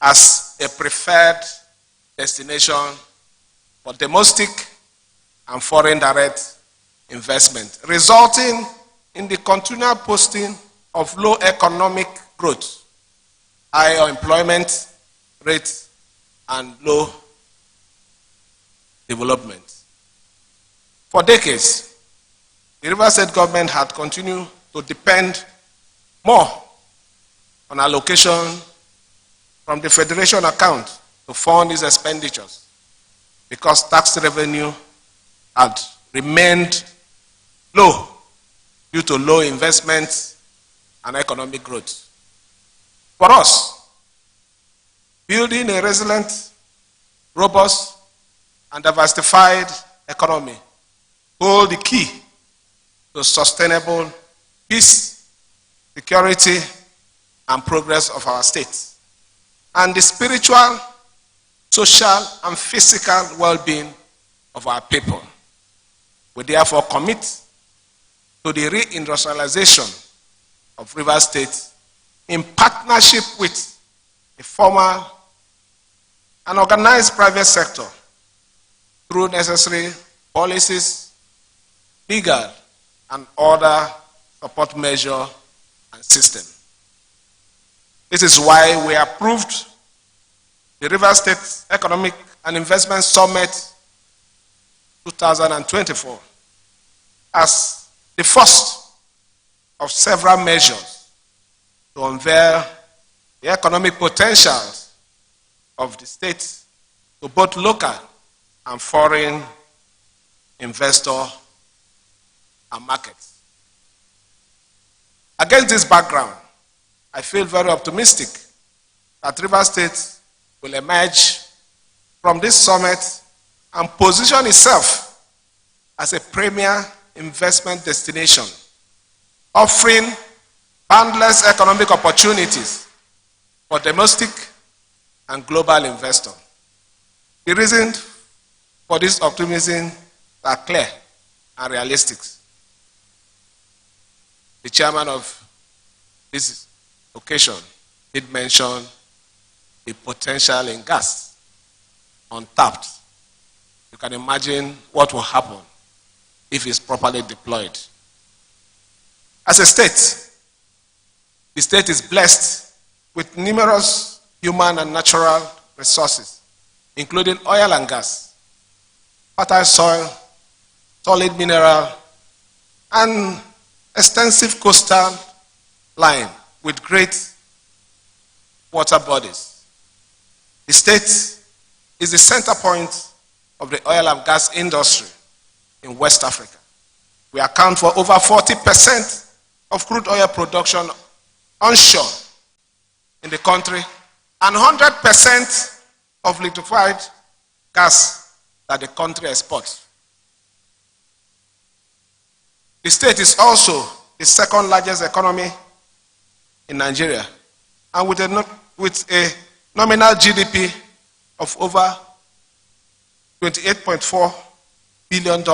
S9: as a preferred destination for domestic and foreign direct investment, resulting in the continual posting of low economic growth, high unemployment rates, and low development. For decades, the Rivers State government had continued to depend more on allocation from the federation account to fund its expenditures because tax revenue had remained low due to low investment and economic growth. For us, building a resilient, robust, and diversified economy hold the key to sustainable peace, security, and progress of our state, and the spiritual, social, and physical well-being of our people. We therefore commit to the reindustrialization of Rivers State in partnership with a formal and organized private sector through necessary policies, legal, and other support measures and systems. This is why we approved the Rivers State Economic and Investment Summit 2024 as the first of several measures to unveil the economic potentials of the state to both local and foreign investors and markets. Against this background, I feel very optimistic that Rivers State will emerge from this summit and position itself as a premier investment destination, offering boundless economic opportunities for domestic and global investors. The reasons for this optimism are clear and realistic. The chairman of this occasion did mention the potential in gas untapped. You can imagine what will happen if it's properly deployed. As a state, the state is blessed with numerous human and natural resources, including oil and gas, fertile soil, solid mineral, and extensive coastal line with great water bodies. The state is the center point of the oil and gas industry in West Africa. We account for over 40% of crude oil production onshore in the country and 100% of liquefied gas that the country exports. The state is also the second largest economy in Nigeria, and with a nominal GDP of over $28.4 billion.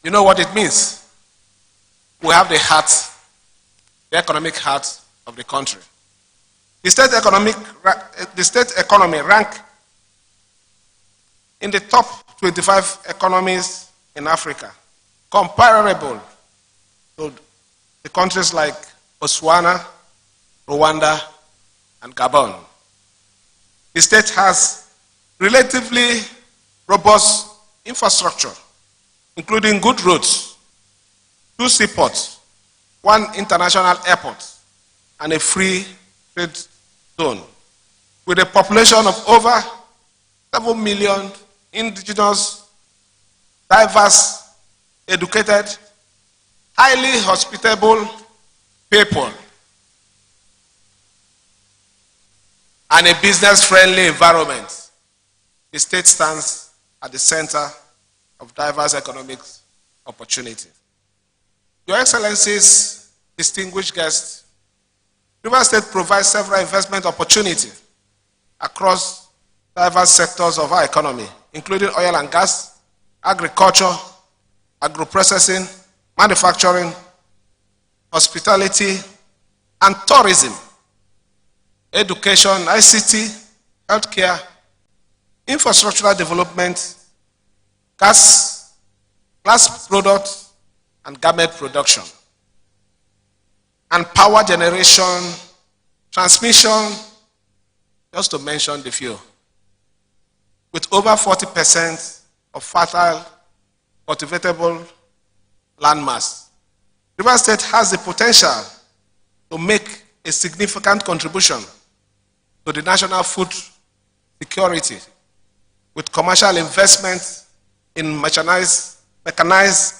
S9: You know what it means? We have the heart, the economic heart of the country. The state economy ranks in the top 25 economies in Africa, comparable to the countries like Botswana, Rwanda, and Gabon. The state has relatively robust infrastructure, including good roads, 2 seaports, 1 international airport, and a free trade zone, with a population of over 7 million indigenous, diverse, educated, highly hospitable people, and a business-friendly environment. The state stands at the center of diverse economic opportunity. Your Excellencies, distinguished guests, Rivers State provides several investment opportunities across diverse sectors of our economy, including oil and gas, agriculture, agro-processing, manufacturing, hospitality, and tourism, education, ICT, healthcare, infrastructural development, glass products, and garment production, and power generation, transmission, just to mention the few. With over 40% of fertile, cultivatable landmass, Rivers State has the potential to make a significant contribution to the national food security with commercial investments in mechanized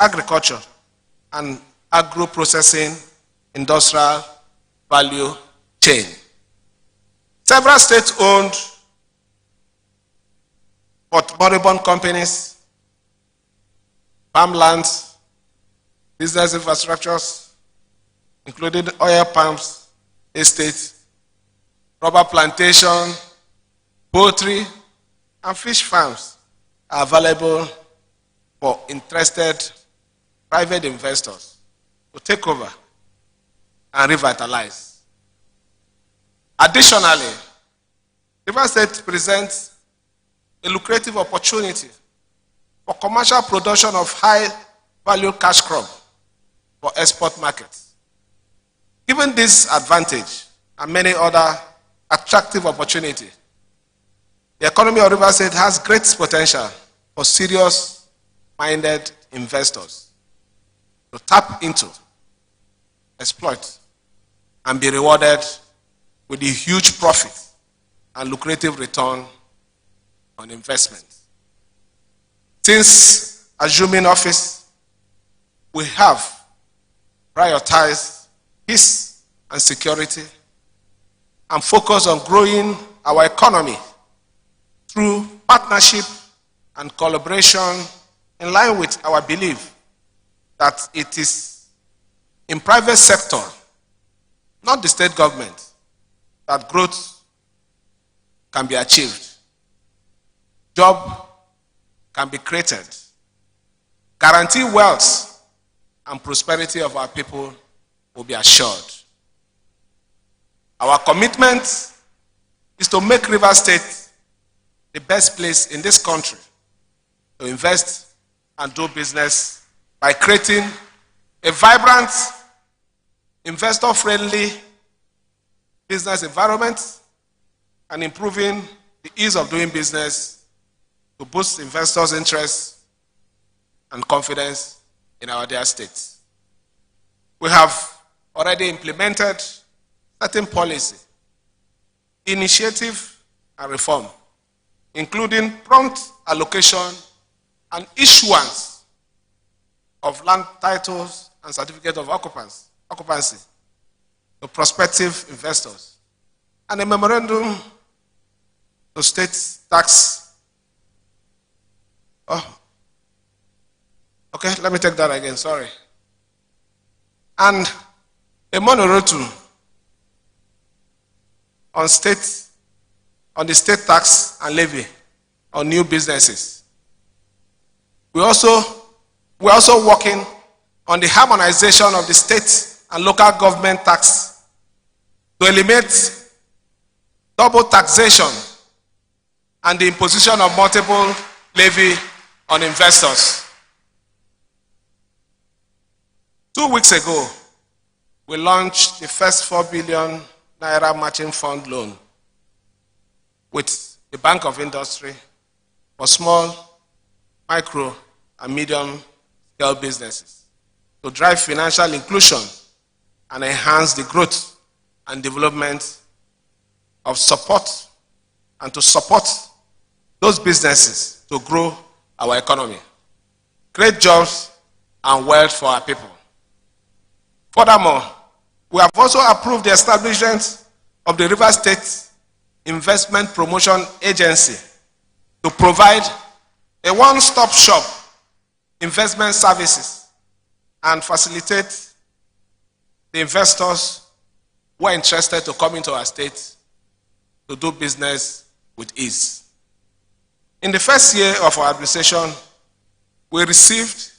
S9: agriculture and agro-processing industrial value chain. Several state-owned but moribund companies, farmlands, business infrastructures, including oil palms, estates, rubber plantation, poultry, and fish farms are available for interested private investors to take over and revitalize. Additionally, Rivers State presents a lucrative opportunity for commercial production of high-value cash crop for export markets. Given this advantage and many other attractive opportunities, the economy of Rivers State has great potential for serious-minded investors to tap into, exploit, and be rewarded with a huge profit and lucrative return on investment. Since assuming office, we have prioritized peace and security and focused on growing our economy through partnership and collaboration in line with our belief that it is in private sector, not the state government, that growth can be achieved, job can be created, guarantee wealth and prosperity of our people will be assured. Our commitment is to make Rivers State the best place in this country to invest and do business by creating a vibrant, investor-friendly business environment and improving the ease of doing business to boost investors' interest and confidence in our dear state. We have already implemented certain policy, initiative, and reform, including prompt allocation and issuance of land titles and certificate of occupancy to prospective investors, and a memorandum to state tax. Oh, okay, let me take that again, sorry. And a monorail on the state tax and levy on new businesses. We're also working on the harmonization of the state and local government tax to eliminate double taxation and the imposition of multiple levy on investors. 2 weeks ago, we launched the first 4 billion Naira matching fund loan with the Bank of Industry for small, micro, and medium-scale businesses to drive financial inclusion and enhance the growth and development of support and to support those businesses to grow our economy, create jobs and wealth for our people. Furthermore, we have also approved the establishment of the Rivers State Investment Promotion Agency to provide a one-stop shop investment services and facilitate the investors who are interested to come into our state to do business with ease. In the first year of our administration, we received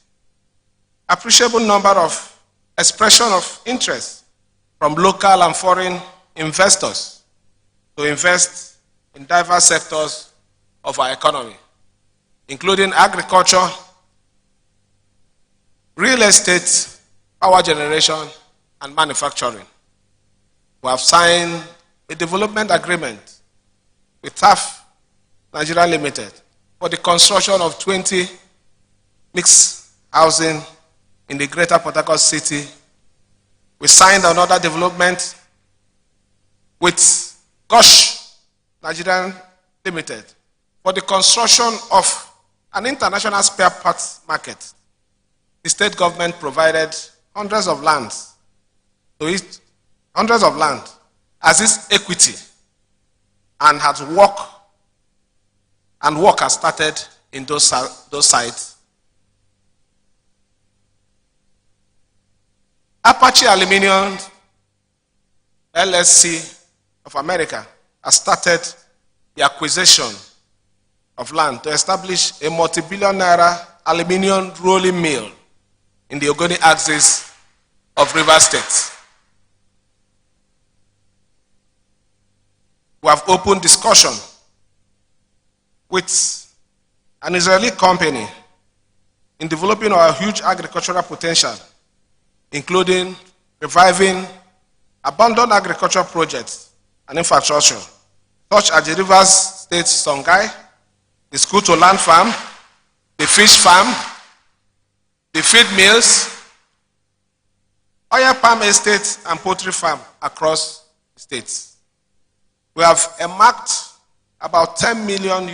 S9: appreciable number of expression of interest from local and foreign investors to invest in diverse sectors of our economy, including agriculture, real estate, power generation, and manufacturing. We have signed a development agreement with TAF Nigeria Limited for the construction of 20 mixed housing in the greater Port Harcourt city. We signed another development with Gosh Nigeria Limited for the construction of an international spare parts market. The state government provided hundreds of land as its equity, and work has started in those sites. Apache Aluminium LLC of America has started the acquisition of land to establish a multi-billion naira aluminium rolling mill in the Ogoni axis of Rivers State. We have opened discussion with an Israeli company in developing our huge agricultural potential, including reviving abandoned agricultural projects and infrastructure, such as the Rivers State Songhai, the school to land farm, the fish farm, the feed mills, oil palm estates, and poultry farm across the states. We have earmarked about $10 million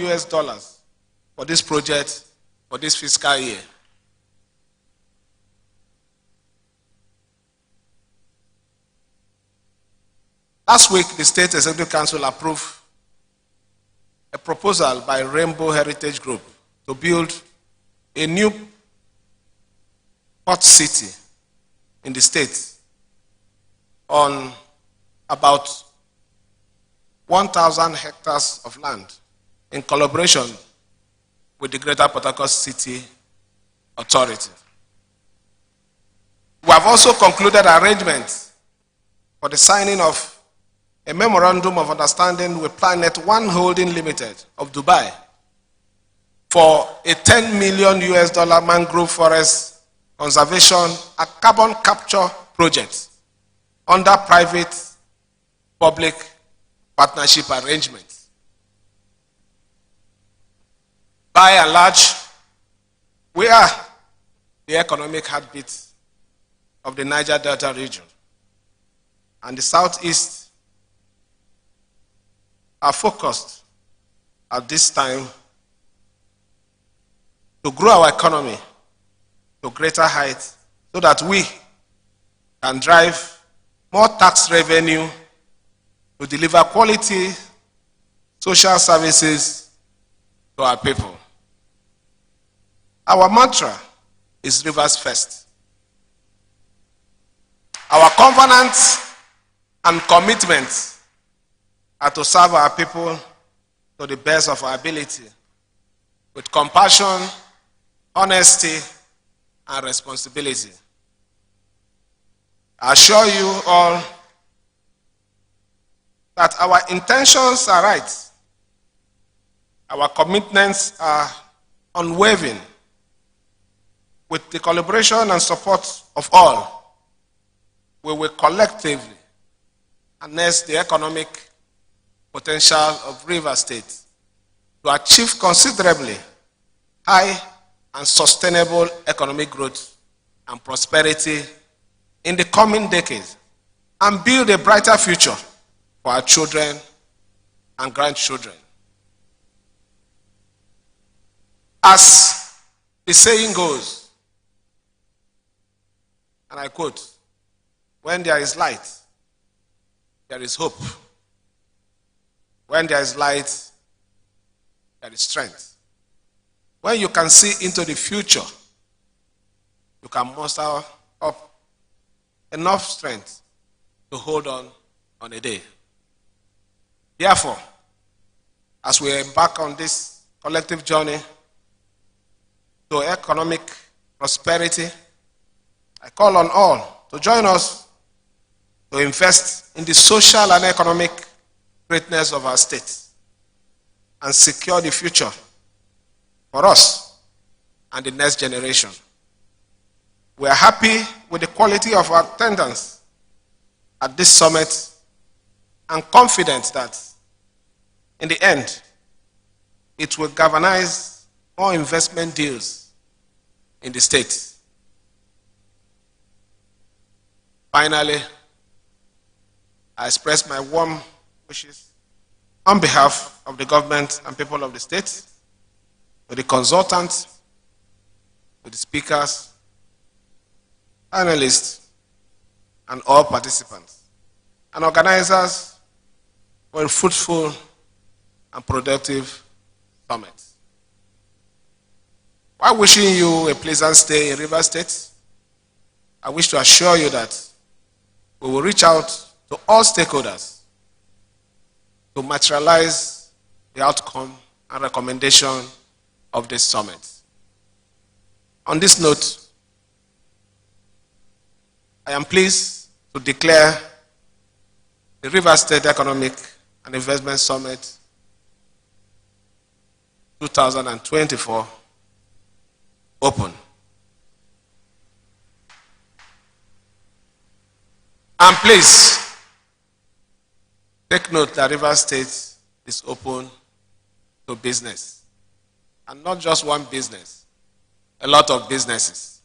S9: for this project for this fiscal year. Last week, the State Executive Council approved a proposal by Rainbow Heritage Group to build a new port city in the state on about 1,000 hectares of land in collaboration with the Greater Port Harcourt City Authority. We have also concluded arrangements for the signing of a memorandum of understanding with Planet One Holding Limited of Dubai for a $10 million mangrove forest conservation and carbon capture project under private-public partnership arrangements. By and large, we are the economic heartbeat of the Niger Delta region, and the Southeast are focused at this time to grow our economy to greater heights so that we can drive more tax revenue to deliver quality social services to our people. Our mantra is Rivers First. Our covenants and commitments are to serve our people to the best of our ability with compassion, honesty, and responsibility. I assure you all that our intentions are right. Our commitments are unwavering. With the collaboration and support of all, we will collectively harness the economic potential of Rivers State to achieve considerably high and sustainable economic growth and prosperity in the coming decades and build a brighter future for our children and grandchildren. As the saying goes, and I quote, "When there is light, there is hope. When there is light, there is strength. When you can see into the future, you can muster up enough strength to hold on a day." Therefore, as we embark on this collective journey to economic prosperity, I call on all to join us to invest in the social and economic greatness of our state and secure the future for us and the next generation. We are happy with the quality of our attendance at this summit and confident that in the end, it will galvanize more investment deals in the state. Finally, I express my warm wishes on behalf of the government and people of the state, to the consultants, to the speakers, panelists, and all participants, and organizers for a fruitful and productive summit. While wishing you a pleasant stay in Rivers State, I wish to assure you that we will reach out to all stakeholders to materialize the outcome and recommendation of this summit. On this note, I am pleased to declare the Rivers State Economic and Investment Summit 2024 open. And please, take note that Rivers State is open to business. And not just one business, a lot of businesses.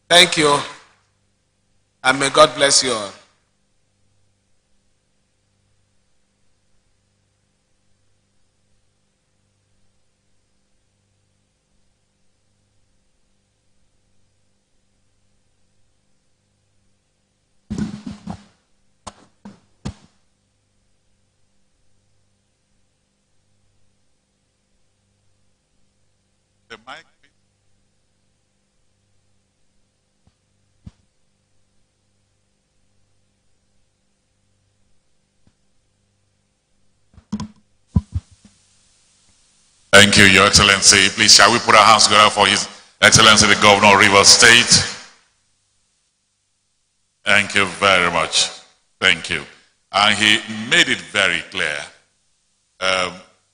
S9: Thank you, and may God bless you all.
S2: The mic, please. Thank you, Your Excellency. Please, shall we put our hands together for His Excellency, the Governor of Rivers State? Thank you very much. Thank you. And he made it very clear.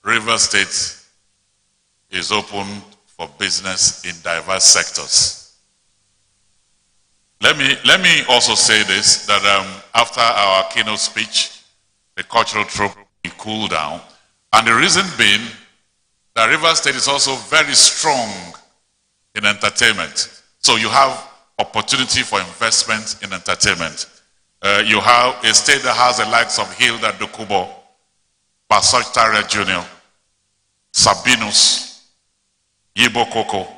S2: Rivers State is open for business in diverse sectors. Let me also say this, that after our keynote speech, the cultural troop will cool down. And the reason being that Rivers State is also very strong in entertainment. So you have opportunity for investment in entertainment. You have a state that has the likes of Hilda Dokubo, Basoch Taria Jr., Sabinus, Yibo Koko,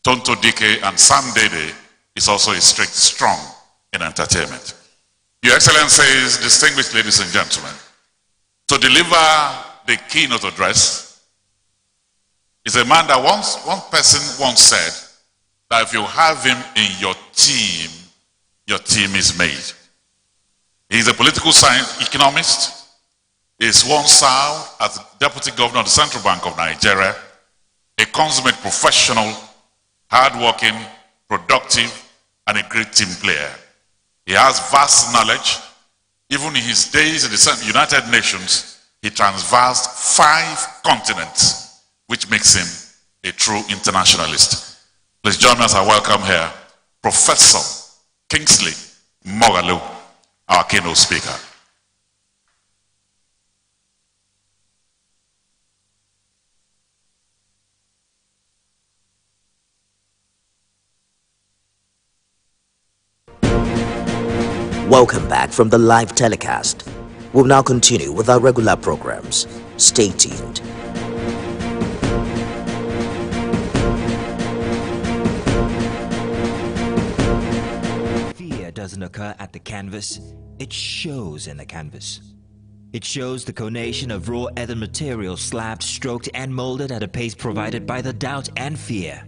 S2: Tonto Dike, and Sam Dede is also strong in entertainment. Your Excellencies, distinguished ladies and gentlemen, to deliver the keynote address is a man that one person once said that if you have him in your team is made. He's a political science economist. He's once served as Deputy Governor of the Central Bank of Nigeria, a consummate professional, hardworking, productive, and a great team player. He has vast knowledge. Even in his days in the United Nations, he traversed 5 continents, which makes him a true internationalist. Please join me as I welcome here Professor Kingsley Moghalu, our keynote speaker.
S10: Welcome back from the live telecast. We'll now continue with our regular programs. Stay tuned.
S11: Fear doesn't occur at the canvas, it shows in the canvas. It shows the conation of raw earthen material slabbed, stroked and molded at a pace provided by the doubt and fear.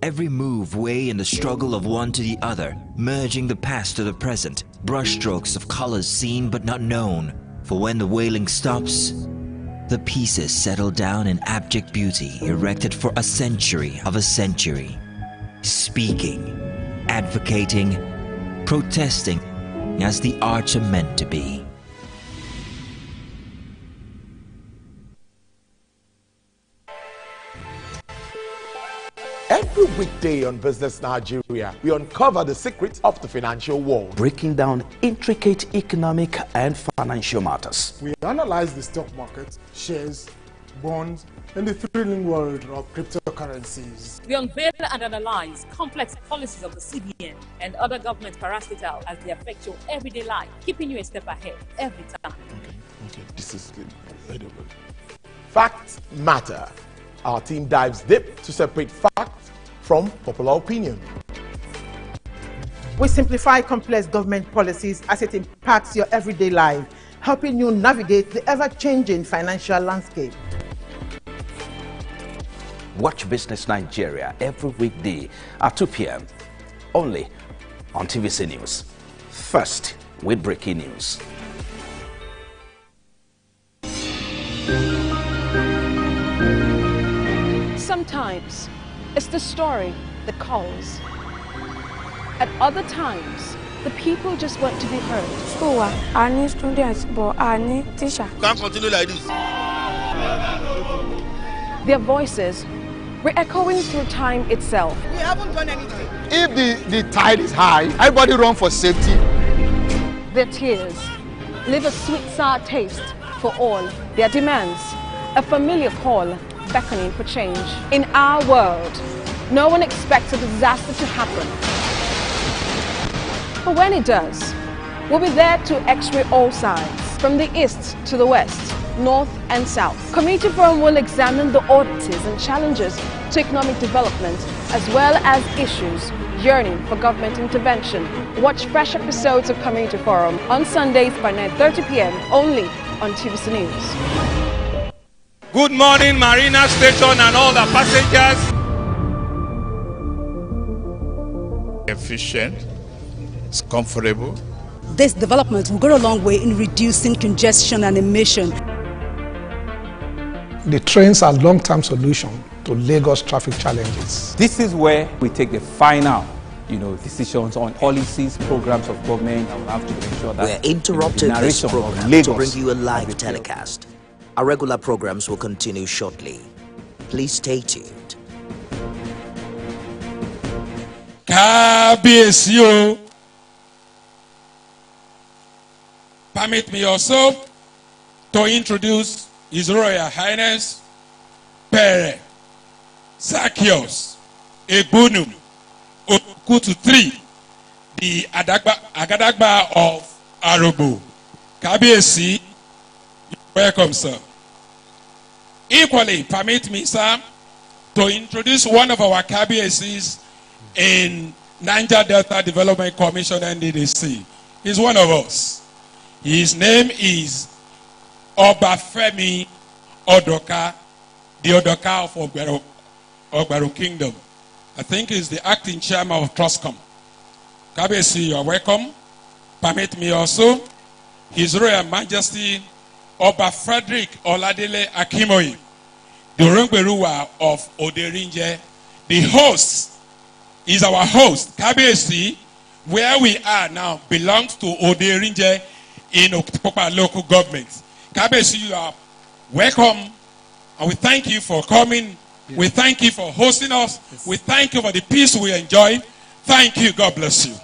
S11: Every move way in the struggle of one to the other, merging the past to the present, brushstrokes of colors seen but not known, For when the wailing stops, the pieces settle down in abject beauty erected for a century of a century. Speaking, advocating, protesting as the arts are meant to be.
S12: Every weekday on Business Nigeria, we uncover the secrets of the financial world,
S13: breaking down intricate economic and financial matters.
S14: We analyze the stock market, shares, bonds, and the thrilling world of cryptocurrencies.
S15: We unveil and analyze complex policies of the CBN and other government parastatals as they affect your everyday life, keeping you a step ahead every time.
S12: Okay, this is good. Facts matter. Our team dives deep to separate facts from popular opinion.
S16: We simplify complex government policies as it impacts your everyday life, helping you navigate the ever-changing financial landscape.
S13: Watch Business Nigeria every weekday at 2 p.m. only on TVC News. First with breaking news.
S17: Sometimes it's the story that calls. At other times, the people just want to be heard.
S18: School, I need students, but I need teacher.
S19: Can't continue like this.
S17: Their voices re-echoing through time itself.
S18: We haven't done anything.
S12: If the tide is high, everybody run for safety.
S17: Their tears leave a sweet sour taste for all their demands. A familiar call beckoning for change. In our world, no one expects a disaster to happen. But when it does, we'll be there to x-ray all sides, from the east to the west, north and south. Community Forum will examine the oddities and challenges to economic development, as well as issues yearning for government intervention. Watch fresh episodes of Community Forum on Sundays by 9:30 p.m. only on TVC News.
S20: Good morning, Marina Station and all the passengers. Efficient, it's comfortable.
S21: This development will go a long way in reducing congestion and emission.
S14: The trains are a long-term solution to Lagos traffic challenges.
S22: This is where we take the final decisions on policies, programs of government. And we'll have to ensure that
S10: we're interrupting this program to bring you a live telecast. Our regular programs will continue shortly. Please stay tuned.
S20: KBSU. Permit me also to introduce His Royal Highness Pere Zacchaeus Egbunu Okutu III, the Agadagba of Arubu. KBSU, welcome, sir. Equally, permit me, sir, to introduce one of our KBSCs in Niger Delta Development Commission, NDDC. He's one of us. His name is Obafemi Odoka, the Odoka of Ogbaru Kingdom. I think he's the acting chairman of Trustcom. KBSC, you are welcome. Permit me also, His Royal Majesty Oba Frederick Oladele Akimoyi, the Rungberuwa of Oderinje. The host is our host. KBSC, where we are now, belongs to Oderinje in Okitipopa local government. KBSC, you are welcome, and we thank you for coming. Yes. We thank you for hosting us. Yes. We thank you for the peace we enjoy. Thank you. God bless you.